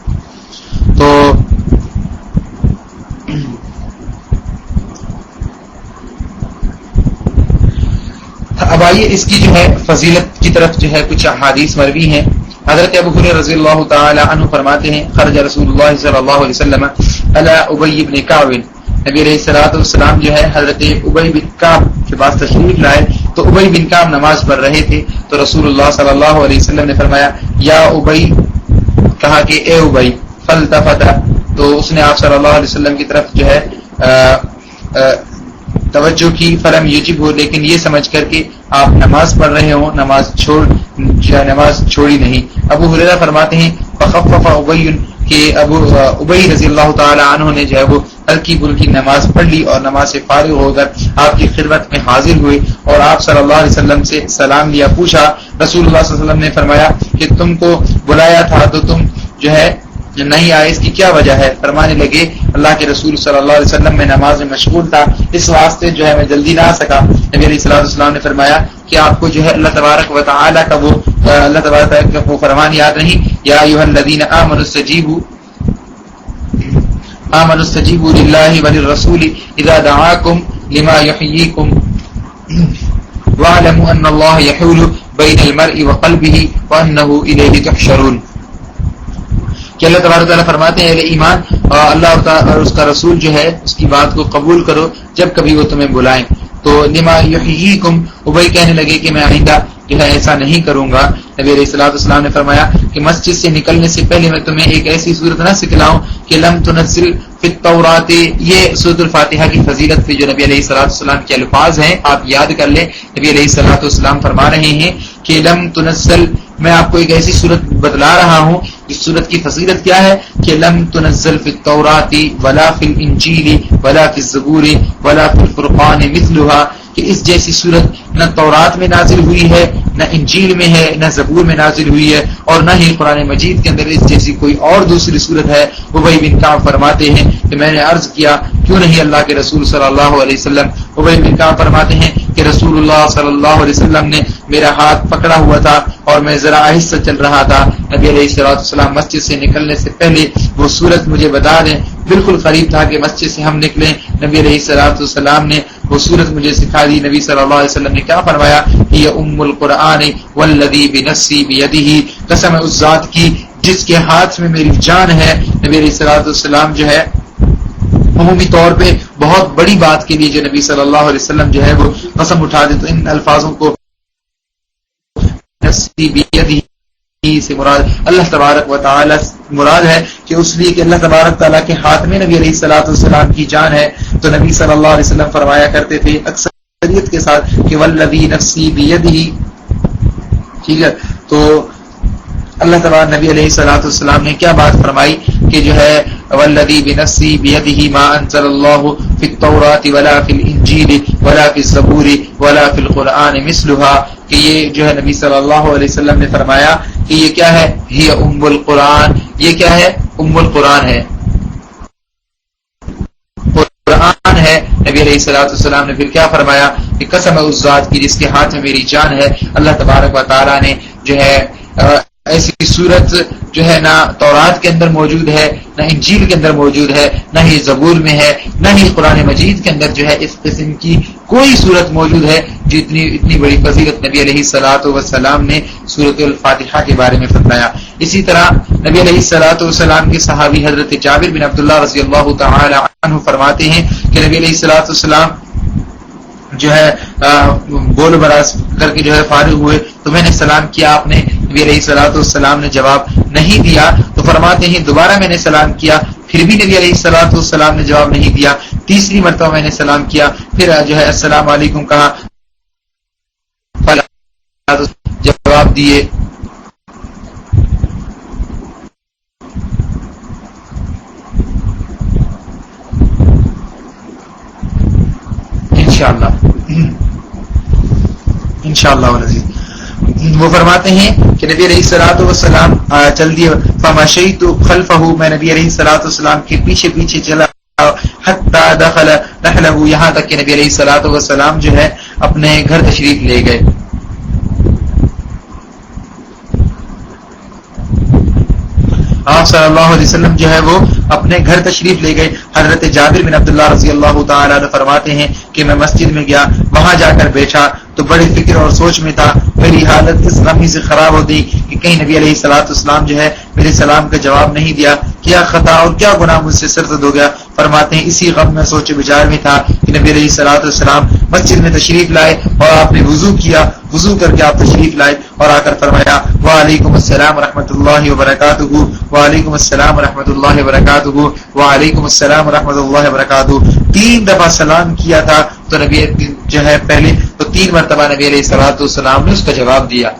اب آئیے اس کی جو ہے فضیلت کی طرف جو ہے کچھ احادیث مروی ہیں۔ حضرت ابو ہریرہ رضی اللہ تعالی عنہ فرماتے ہیں خرج رسول اللہ صلی اللہ علیہ وسلم علی ابی بن کعب، نبی علیہ الصلوۃ والسلام جو ہے حضرت ابی بن کعب کے پاس تشریف لائے تو ابی بن کعب نماز پڑھ رہے تھے، تو رسول اللہ صلی اللہ علیہ وسلم نے فرمایا یا ابی، کہا کہ اے ابی، فالتفت، تو اس نے آپ صلی اللہ علیہ وسلم کی طرف جو ہے توجہ کی فلم یجب ہو، لیکن یہ سمجھ کر کہ آپ نماز پڑھ رہے ہوں، نماز چھوڑی نہیں۔ ابو ہریرہ فرماتے ہیں فخفف ابی کہ ابی رضی اللہ تعالی عنہ نے جو ہے وہ ہلکی پھلکی نماز پڑھ لی اور نماز سے فارغ ہو کر آپ کی خدمت میں حاضر ہوئے اور آپ صلی اللہ علیہ وسلم سے سلام لیا۔ پوچھا، رسول اللہ صلی اللہ علیہ وسلم نے فرمایا کہ تم کو بلایا تھا تو تم جو ہے نہیں آئے، اس کی کیا وجہ ہے؟ فرمانے لگے اللہ کے رسول صلی اللہ علیہ وسلم میں نماز میں مشغول تھا، اس واسطے جو ہے میں جلدی نہ آ سکا۔ نبی علیہ الصلوۃ والسلام نے فرمایا کہ آپ کو جو ہے اللہ تبارک و تعالی کا وہ فرمان یاد نہیں، یا ایھا الذین آمنوا استجیبوا للہ وللرسول اذا دعاکم لما یحییکم واعلموا ان اللہ یحول بین المرء وقلبہ وانہ الیہ تحشرون، کہ اللہ تبارک و تعالیٰ فرماتے ہیں اہل ایمان اللہ اور اس کا رسول جو ہے اس کی بات کو قبول کرو جب کبھی وہ تمہیں بلائیں۔ تو لما یحییکم، ابی کہنے لگے کہ میں آئندہ جو ہے ایسا نہیں کروں گا۔ نبی علیہ الصلوۃ والسلام نے فرمایا کہ مسجد سے نکلنے سے پہلے میں تمہیں ایک ایسی صورت نہ سکھلاؤں کہ لم تنزل فی التوراۃ، یہ سورۃ الفاتحہ کی فضیلت پہ جو نبی علیہ الصلوۃ والسلام کے الفاظ ہیں آپ یاد کر لیں۔ نبی علیہ الصلوۃ والسلام فرما رہے ہیں کہ لم تنزل، میں آپ کو ایک ایسی صورت بتلا رہا ہوں، اس صورت کی فضیلت کیا ہے کہ لم تنزل فی التوراۃ ولا فی الانجیل ولا فی الزبور ولا فی الفرقان مثلها، کہ اس جیسی صورت نہ تورات میں نازل ہوئی ہے، نہ انجیل میں ہے، نہ زبور میں نازل ہوئی ہے، اور نہ ہی قرآن مجید کے اندر اس جیسی کوئی اور دوسری صورت ہے۔ ابی بن کعب فرماتے ہیں کہ میں نے عرض کیا کیوں نہیں اللہ کے رسول صلی اللہ علیہ وسلم؟ ابی بن کعب فرماتے ہیں کہ رسول اللہ صلی اللہ علیہ وسلم نے میرا ہاتھ پکڑا ہوا تھا اور میں ذرا آہستہ چل رہا تھا۔ نبی علیہ الصلوۃ والسلام مسجد سے نکلنے سے پہلے وہ صورت مجھے بتا دیں، بالکل قریب تھا کہ مسجد سے ہم نکلیں، نبی علیہ الصلوۃ والسلام نے وہ صورت مجھے سکھا دی۔ نبی صلی اللہ علیہ وسلم نے کیا فرمایا؟ یہ ام القرآن والذی بنفسی بیدہ، قسم اس ذات کی جس کے ہاتھ میں میری جان ہے۔ نبی علیہ الصلوۃ والسلام جو ہے عمومی طور پہ بہت بڑی بات کے لیے جو نبی صلی اللہ علیہ وسلم جو ہے وہ قسم اٹھا دے، تو ان الفاظوں کو نفسی بیدہ سے مراد اللہ تبارک و تعالی مراد ہے کہ اس لیے کہ اللہ تبارک تعالیٰ کے ہاتھ میں نبی علیہ الصلوۃ والسلام کی جان ہے۔ تو نبی صلی اللہ علیہ وسلم فرمایا کرتے تھے اکثریت کے ساتھ کہ والذی نفسی بیدہ، ٹھیک ہے۔ تو اللہ تبارک نبی علیہ الصلوۃ والسلام نے کیا بات فرمائی کہ جو ہے والذی بنفسی بیدہ ما انزل اللہ فی التوراۃ ولا فی الانجیل ولا فی الزبور ولا فی القرآن مثلها، کہ یہ جو ہے نبی صلی اللہ علیہ وسلم نے فرمایا کہ یہ کیا ہے؟ ہی ام القرآن، یہ کیا ہے؟ ام القرآن ہے، قرآن ہے۔ نبی علیہ الصلوۃ والسلام نے پھر کیا فرمایا کہ قسم اس ذات کی جس کے ہاتھ میں میری جان ہے، اللہ تبارک و تعالیٰ نے جو ہے ایسی صورت جو ہے نہ تورات کے اندر موجود ہے، نہ انجیل کے اندر موجود ہے، نہ ہی زبور میں ہے، نہ ہی قرآن مجید کے اندر جو ہے اس قسم کی کوئی صورت موجود ہے جتنی اتنی بڑی فضیلت نبی علیہ الصلوۃ والسلام نے سورۃ الفاتحہ کے بارے میں فرمایا۔ اسی طرح نبی علیہ الصلوۃ والسلام کے صحابی حضرت جابر بن عبداللہ رضی اللہ تعالی عنہ فرماتے ہیں کہ نبی علیہ الصلوۃ والسلام جو ہے بول براز کر کے جو ہے فارغ ہوئے تو میں نے سلام کیا، آپ نے نبی علیہ الصلوۃ والسلام نے جواب نہیں دیا، تو فرماتے ہیں دوبارہ میں نے سلام کیا، پھر بھی نبی علیہ الصلوۃ والسلام نے جواب نہیں دیا، تیسری مرتبہ میں نے سلام کیا، پھر جو ہے السلام علیکم کہا، جواب دیے۔ انشاءاللہ والعزیز وہ فرماتے ہیں کہ نبی علیہ الصلوۃ والسلام چل دیے، فمشیت خلفہ، میں نبی علیہ الصلوۃ والسلام کے پیچھے پیچھے چلا، حتی دخل رحلہ، یہاں تک کہ نبی علیہ الصلوۃ والسلام جو ہے اپنے گھر تشریف لے گئے۔ آپ صلی اللہ علیہ وسلم جو ہے وہ اپنے گھر تشریف لے گئے۔ حضرت جابر بن عبداللہ رضی اللہ تعالیٰ عنہ فرماتے ہیں کہ میں مسجد میں گیا، وہاں جا کر بیٹھا تو بڑی فکر اور سوچ میں تھا، میری حالت اس غمی سے خراب ہوتی کہ کہیں نبی علیہ الصلوۃ والسلام جو ہے میرے سلام کا جواب نہیں دیا، کیا خطا اور کیا گناہ مجھ سے سرزد ہو گیا۔ فرماتے ہیں اسی غم میں سوچ بچار میں تھا کہ نبی علیہ الصلوۃ والسلام مسجد میں تشریف لائے اور آپ نے وضو کیا، وضو کر کے آپ تشریف لائے اور آ کر فرمایا وعلیکم السلام ورحمۃ اللہ وبرکاتہ، وعلیکم السلام ورحمۃ اللہ وبرکاتہ، وعلیکم السلام ورحمۃ اللہ وبرکاتہ۔ 3 دفعہ سلام کیا تھا تو تو نبی جو ہے پہلے تو 3 مرتبہ نبی علیہ الصلوۃ والسلام نے اس کا جواب دیا.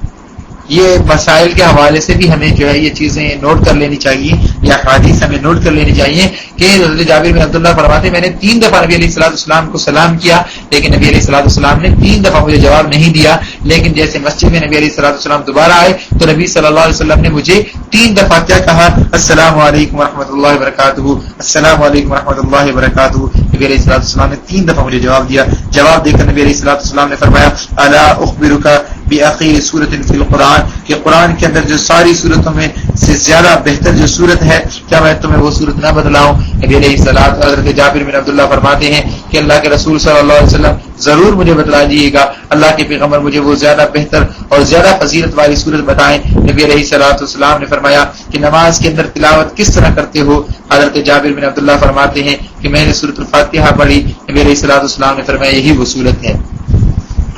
یہ مسائل کے حوالے سے بھی ہمیں جو ہے یہ چیزیں نوٹ کر لینی چاہیے, یا حدیث ہمیں نوٹ کر لینی چاہیے کہ حضرت جابر بن عبداللہ فرماتے میں نے 3 دفعہ نبی علیہ الصلوۃ والسلام کو سلام کیا, لیکن نبی علیہ الصلوۃ والسلام نے 3 دفعہ مجھے جواب نہیں دیا. لیکن جیسے مسجد میں نبی علیہ الصلوۃ والسلام دوبارہ آئے تو نبی صلی اللہ علیہ وسلم نے مجھے 3 دفعہ کیا کہا, السلام علیکم ورحمۃ اللہ وبرکاتہ, السلام علیکم ورحمۃ اللہ وبرکاتہ. نبی علیہ الصلوۃ والسلام نے 3 دفعہ مجھے جواب دیا. جواب دے کر نبی علیہ الصلوۃ والسلام نے فرمایا الا اخبرک بآخر سورۃ فی القرآن, کہ قرآن کے اندر جو ساری صورتوں میں سے زیادہ بہتر جو صورت ہے, کیا میں تمہیں وہ صورت نہ بتلاؤں؟ نبی علیہ الصلوۃ حضرت جابر بن عبداللہ فرماتے ہیں کہ اللہ کے رسول صلی اللہ علیہ وسلم ضرور مجھے بتلا دیجیے گا, اللہ کے پیغمبر مجھے وہ زیادہ بہتر اور زیادہ فضیلت والی صورت بتائیں. نبی علیہ الصلوۃ والسلام نے فرمایا کہ نماز کے اندر تلاوت کس طرح کرتے ہو؟ حضرت جابر بن عبداللہ فرماتے ہیں کہ میں نے سورۃ الفاتحہ پڑھی. نبی علیہ الصلوۃ والسلام نے فرمایا یہی وہ صورت ہے.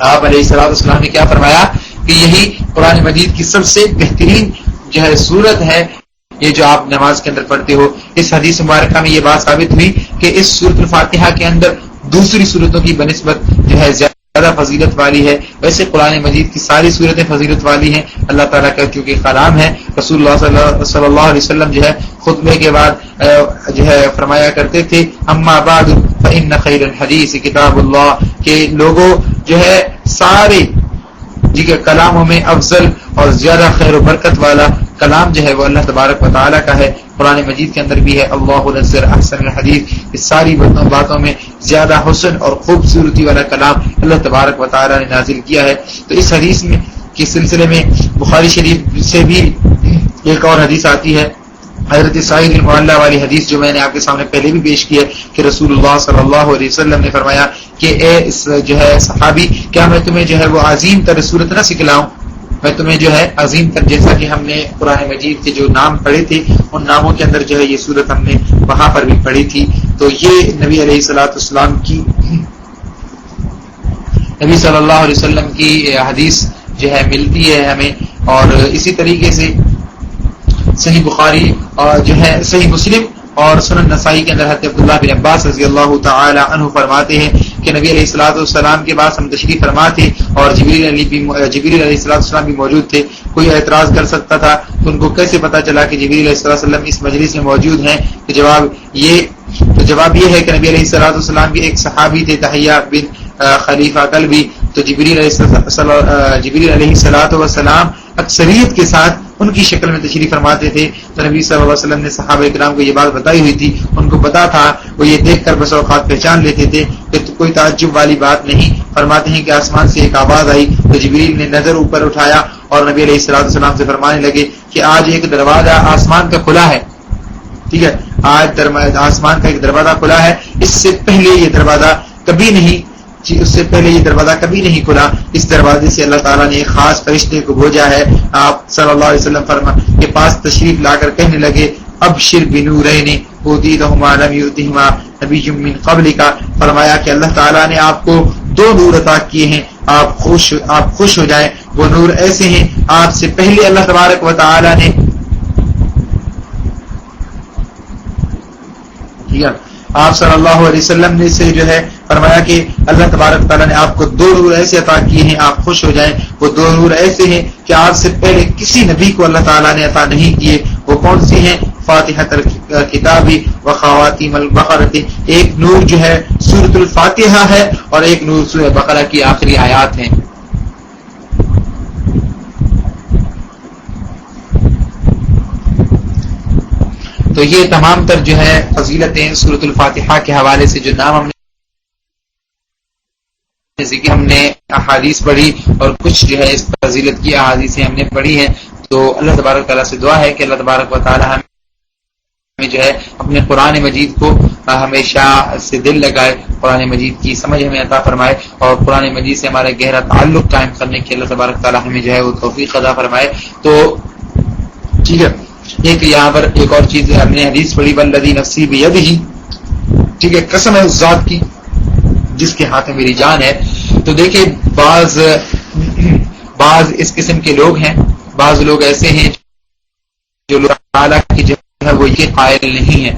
آپ علیہ الصلوۃ والسلام نے کیا فرمایا کہ یہی قرآن مجید کی سب سے بہترین جو ہے صورت ہے, یہ جو آپ نماز کے اندر پڑھتے ہو. اس حدیث مبارکہ میں یہ بات ثابت ہوئی کہ اس سورۃ الفاتحہ کے اندر دوسری صورتوں کی بنسبت جو ہے زیادہ فضیلت والی ہے. ویسے قرآن مجید کی ساری صورتیں فضیلت والی ہیں, اللہ تعالیٰ کا چونکہ کلام ہے. رسول اللہ صلی اللہ علیہ وسلم جو ہے خطبے کے بعد جو ہے فرمایا کرتے تھے اما بعد فإن خیر الحدیث کتاب اللہ, کہ لوگوں جو ہے سارے جی کے کلاموں میں افضل اور زیادہ خیر و برکت والا کلام جو ہے وہ اللہ تبارک و تعالیٰ کا ہے. قرآن مجید کے اندر بھی ہے اللہ نزل احسن الحدیث, اس ساری باتوں میں زیادہ حسن اور خوبصورتی والا کلام اللہ تبارک و تعالیٰ نے نازل کیا ہے. تو اس حدیث میں کے سلسلے میں بخاری شریف سے بھی ایک اور حدیث آتی ہے, حضرت سعید المعلہ والی حدیث جو میں نے آپ کے سامنے پہلے بھی پیش کی ہے, کہ رسول اللہ صلی اللہ علیہ وسلم نے فرمایا کہ اے اس جو ہے صحابی, کیا میں تمہیں جو ہے وہ عظیم تر صورت نہ سکھلاؤں؟ میں تمہیں جو ہے عظیم تر, جیسا کہ ہم نے قرآن مجید کے جو نام پڑھے تھے ان ناموں کے اندر جو ہے یہ صورت ہم نے وہاں پر بھی پڑھی تھی. تو یہ نبی علیہ الصلوۃ والسلام کی, نبی صلی اللہ علیہ وسلم کی حدیث جو ہے ملتی ہے ہمیں. اور اسی طریقے سے صحیح بخاری اور جو ہے صحیح مسلم اور سنن نسائی کے اندر حضرت عبداللہ بن عباس رضی اللہ تعالی عنہ فرماتے ہیں کہ نبی علیہ الصلوۃ والسلام کے پاس ہم تشریف فرما تھے اور جبریل علیہ الصلوۃ والسلام بھی موجود تھے. کوئی اعتراض کر سکتا تھا تو ان کو کیسے پتا چلا کہ جبریل علیہ الصلوۃ والسلام اس مجلس میں موجود ہیں؟ تو جواب یہ ہے کہ نبی علیہ الصلوۃ والسلام کے ایک صحابی تھے دحیہ بن خلیفہ کلبی. تو جبریل علیہ الصلوۃ والسلام اکثریت کے ساتھ ان کی شکل میں تشریف فرماتے تھے. تو نبی صلی اللہ علیہ وسلم نے صحابہ کرام کو یہ بات بتائی ہوئی تھی, ان کو پتا تھا, وہ یہ دیکھ کر بس اوقات پہچان لیتے تھے کہ کوئی تعجب والی بات نہیں. فرماتے ہیں کہ آسمان سے ایک آواز آئی تو جبریل نے نظر اوپر اٹھایا اور نبی علیہ الصلوۃ والسلام سے فرمانے لگے کہ آج ایک دروازہ آسمان کا کھلا ہے. ٹھیک ہے, آج آسمان کا ایک دروازہ کھلا ہے, اس سے پہلے یہ دروازہ کبھی نہیں کھلا. اس دروازے سے اللہ تعالیٰ نے ایک خاص فرشتے کو بھیجا ہے. آپ صلی اللہ علیہ وسلم کے پاس تشریف لا کر کہنے لگے ابشر بنورین اوتیتہما لم یؤتہما نبی من قبلک. فرمایا کہ اللہ تعالیٰ نے آپ کو 2 نور عطا کیے ہیں, آپ خوش ہو جائیں. وہ نور ایسے ہیں آپ سے پہلے اللہ تبارک و تعالیٰ نے آپ صلی اللہ علیہ وسلم نے سے جو ہے فرمایا کہ اللہ تبارک تعالیٰ نے آپ کو 2 نور ایسے عطا کیے ہیں, آپ خوش ہو جائیں. وہ 2 نور ایسے ہیں کہ آپ سے پہلے کسی نبی کو اللہ تعالیٰ نے عطا نہیں کیے. وہ کون سی ہیں؟ فاتحۃ الکتاب و خواتیم البقرۃ. ایک نور جو ہے سورۃ الفاتحہ ہے اور ایک نور سورۃ بقرہ کی آخری آیات ہیں. تو یہ تمام تر جو ہے فضیلتیں سورۃ الفاتحہ کے حوالے سے جو نام ہم نے احادیث پڑھی اور کچھ جو ہے اس فضیلت کی احادیثیں ہم نے پڑھی ہیں. تو اللہ تبارک تعالیٰ سے دعا ہے کہ اللہ تبارک و تعالیٰ ہمیں جو ہے اپنے قرآن مجید کو ہمیشہ سے دل لگائے, قرآن مجید کی سمجھ ہمیں عطا فرمائے اور قرآن مجید سے ہمارا گہرا تعلق قائم کرنے کی اللہ تبارک تعالیٰ ہمیں جو ہے وہ توفیق عطا فرمائے. تو ٹھیک ہے, ایک یہاں پر ایک اور چیز ہم نے حدیث پڑھی والذی نفسی بیدہ, ٹھیک ہے, قسم ہے اس ذات کی جس کے ہاتھ میں میری جان ہے. تو دیکھیں بعض اس قسم کے لوگ ہیں, بعض لوگ ایسے ہیں جو اللہ تعالیٰ کی جو ہے وہ یہ قائل نہیں ہے.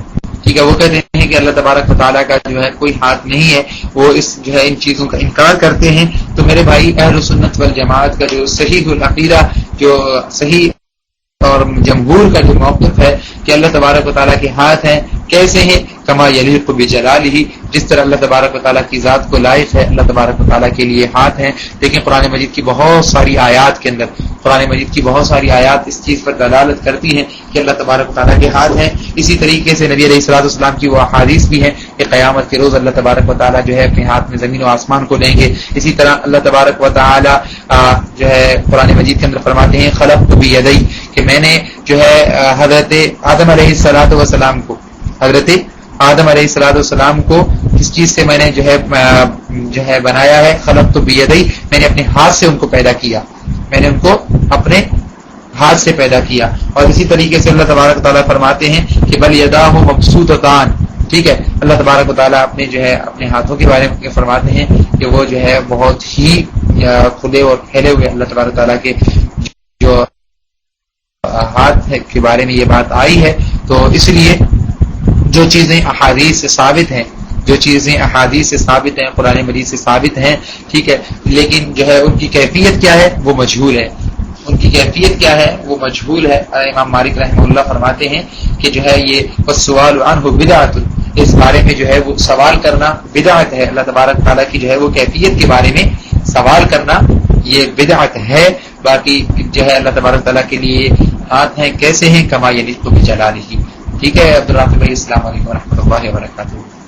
ٹھیک ہے، وہ کہتے ہیں کہ اللہ تبارک و تعالیٰ کا جو ہے کوئی ہاتھ نہیں ہے، وہ اس جو ہے ان چیزوں کا انکار کرتے ہیں. تو میرے بھائی اہل سنت والجماعت کا جو صحیح العقیدہ، جو صحیح اور جمہور کا جو موقف ہے کہ اللہ تبارک و تعالیٰ کے ہاتھ ہیں، کیسے ہیں؟ کما یلیق بجلالہ، جس طرح اللہ تبارک و تعالیٰ کی ذات کو لائق ہے اللہ تبارک و تعالیٰ کے لیے ہاتھ ہیں. لیکن قرآن مجید کی بہت ساری آیات کے اندر، قرآن مجید کی بہت ساری آیات اس چیز پر دلالت کرتی ہیں کہ اللہ تبارک و تعالیٰ کے ہاتھ ہیں. اسی طریقے سے نبی علیہ الصلوۃ والسلام کی وہ احادیث بھی ہیں کہ قیامت کے روز اللہ تبارک و تعالیٰ جو ہے اپنے ہاتھ میں زمین و آسمان کو لیں گے. اسی طرح اللہ تبارک و تعالیٰ جو ہے قرآن مجید کے اندر فرماتے ہیں خلقت بیدی، کہ میں نے جو ہے حضرت آدم علیہ الصلوۃ والسلام کو، حضرت آدم علیہ السلام کو کس چیز سے میں نے جو ہے بنایا ہے؟ خلقت بیدی، میں نے اپنے ہاتھ سے ان کو پیدا کیا، میں نے ان کو اپنے ہاتھ سے پیدا کیا. اور اسی طریقے سے اللہ تبارک و تعالیٰ فرماتے ہیں کہ بل یداہ مبسوطتان، ٹھیک ہے، اللہ تبارک و تعالیٰ اپنے جو ہے اپنے ہاتھوں کے بارے میں فرماتے ہیں کہ وہ جو ہے بہت ہی کھلے اور پھیلے ہوئے. اللہ تبارک و تعالیٰ کے جو ہاتھ کے بارے میں یہ بات آئی ہے. تو اس لیے جو چیزیں احادیث سے ثابت ہیں، جو چیزیں احادیث سے ثابت ہیں، قرآن مجید سے ثابت ہیں، ٹھیک ہے، لیکن جو ہے ان کی کیفیت کیا ہے وہ مجہول ہے. ان کی کیفیت کیا ہے وہ مجہول ہے. امام مالک رحمہ اللہ فرماتے ہیں کہ جو ہے یہ والسؤال عنہ بدعۃ، اس بارے میں جو ہے وہ سوال کرنا بدعت ہے. اللہ تبارک تعالیٰ کی جو ہے وہ کیفیت کے بارے میں سوال کرنا یہ بدعت ہے. باقی جو ہے اللہ تبارک تعالیٰ کے لیے ہاتھ ہیں، کیسے ہیں؟ کما یلیق بجلالہ. ٹھیک ہے عبدالرحمن بھائی، السلام علیکم ورحمۃ اللہ وبرکاتہ.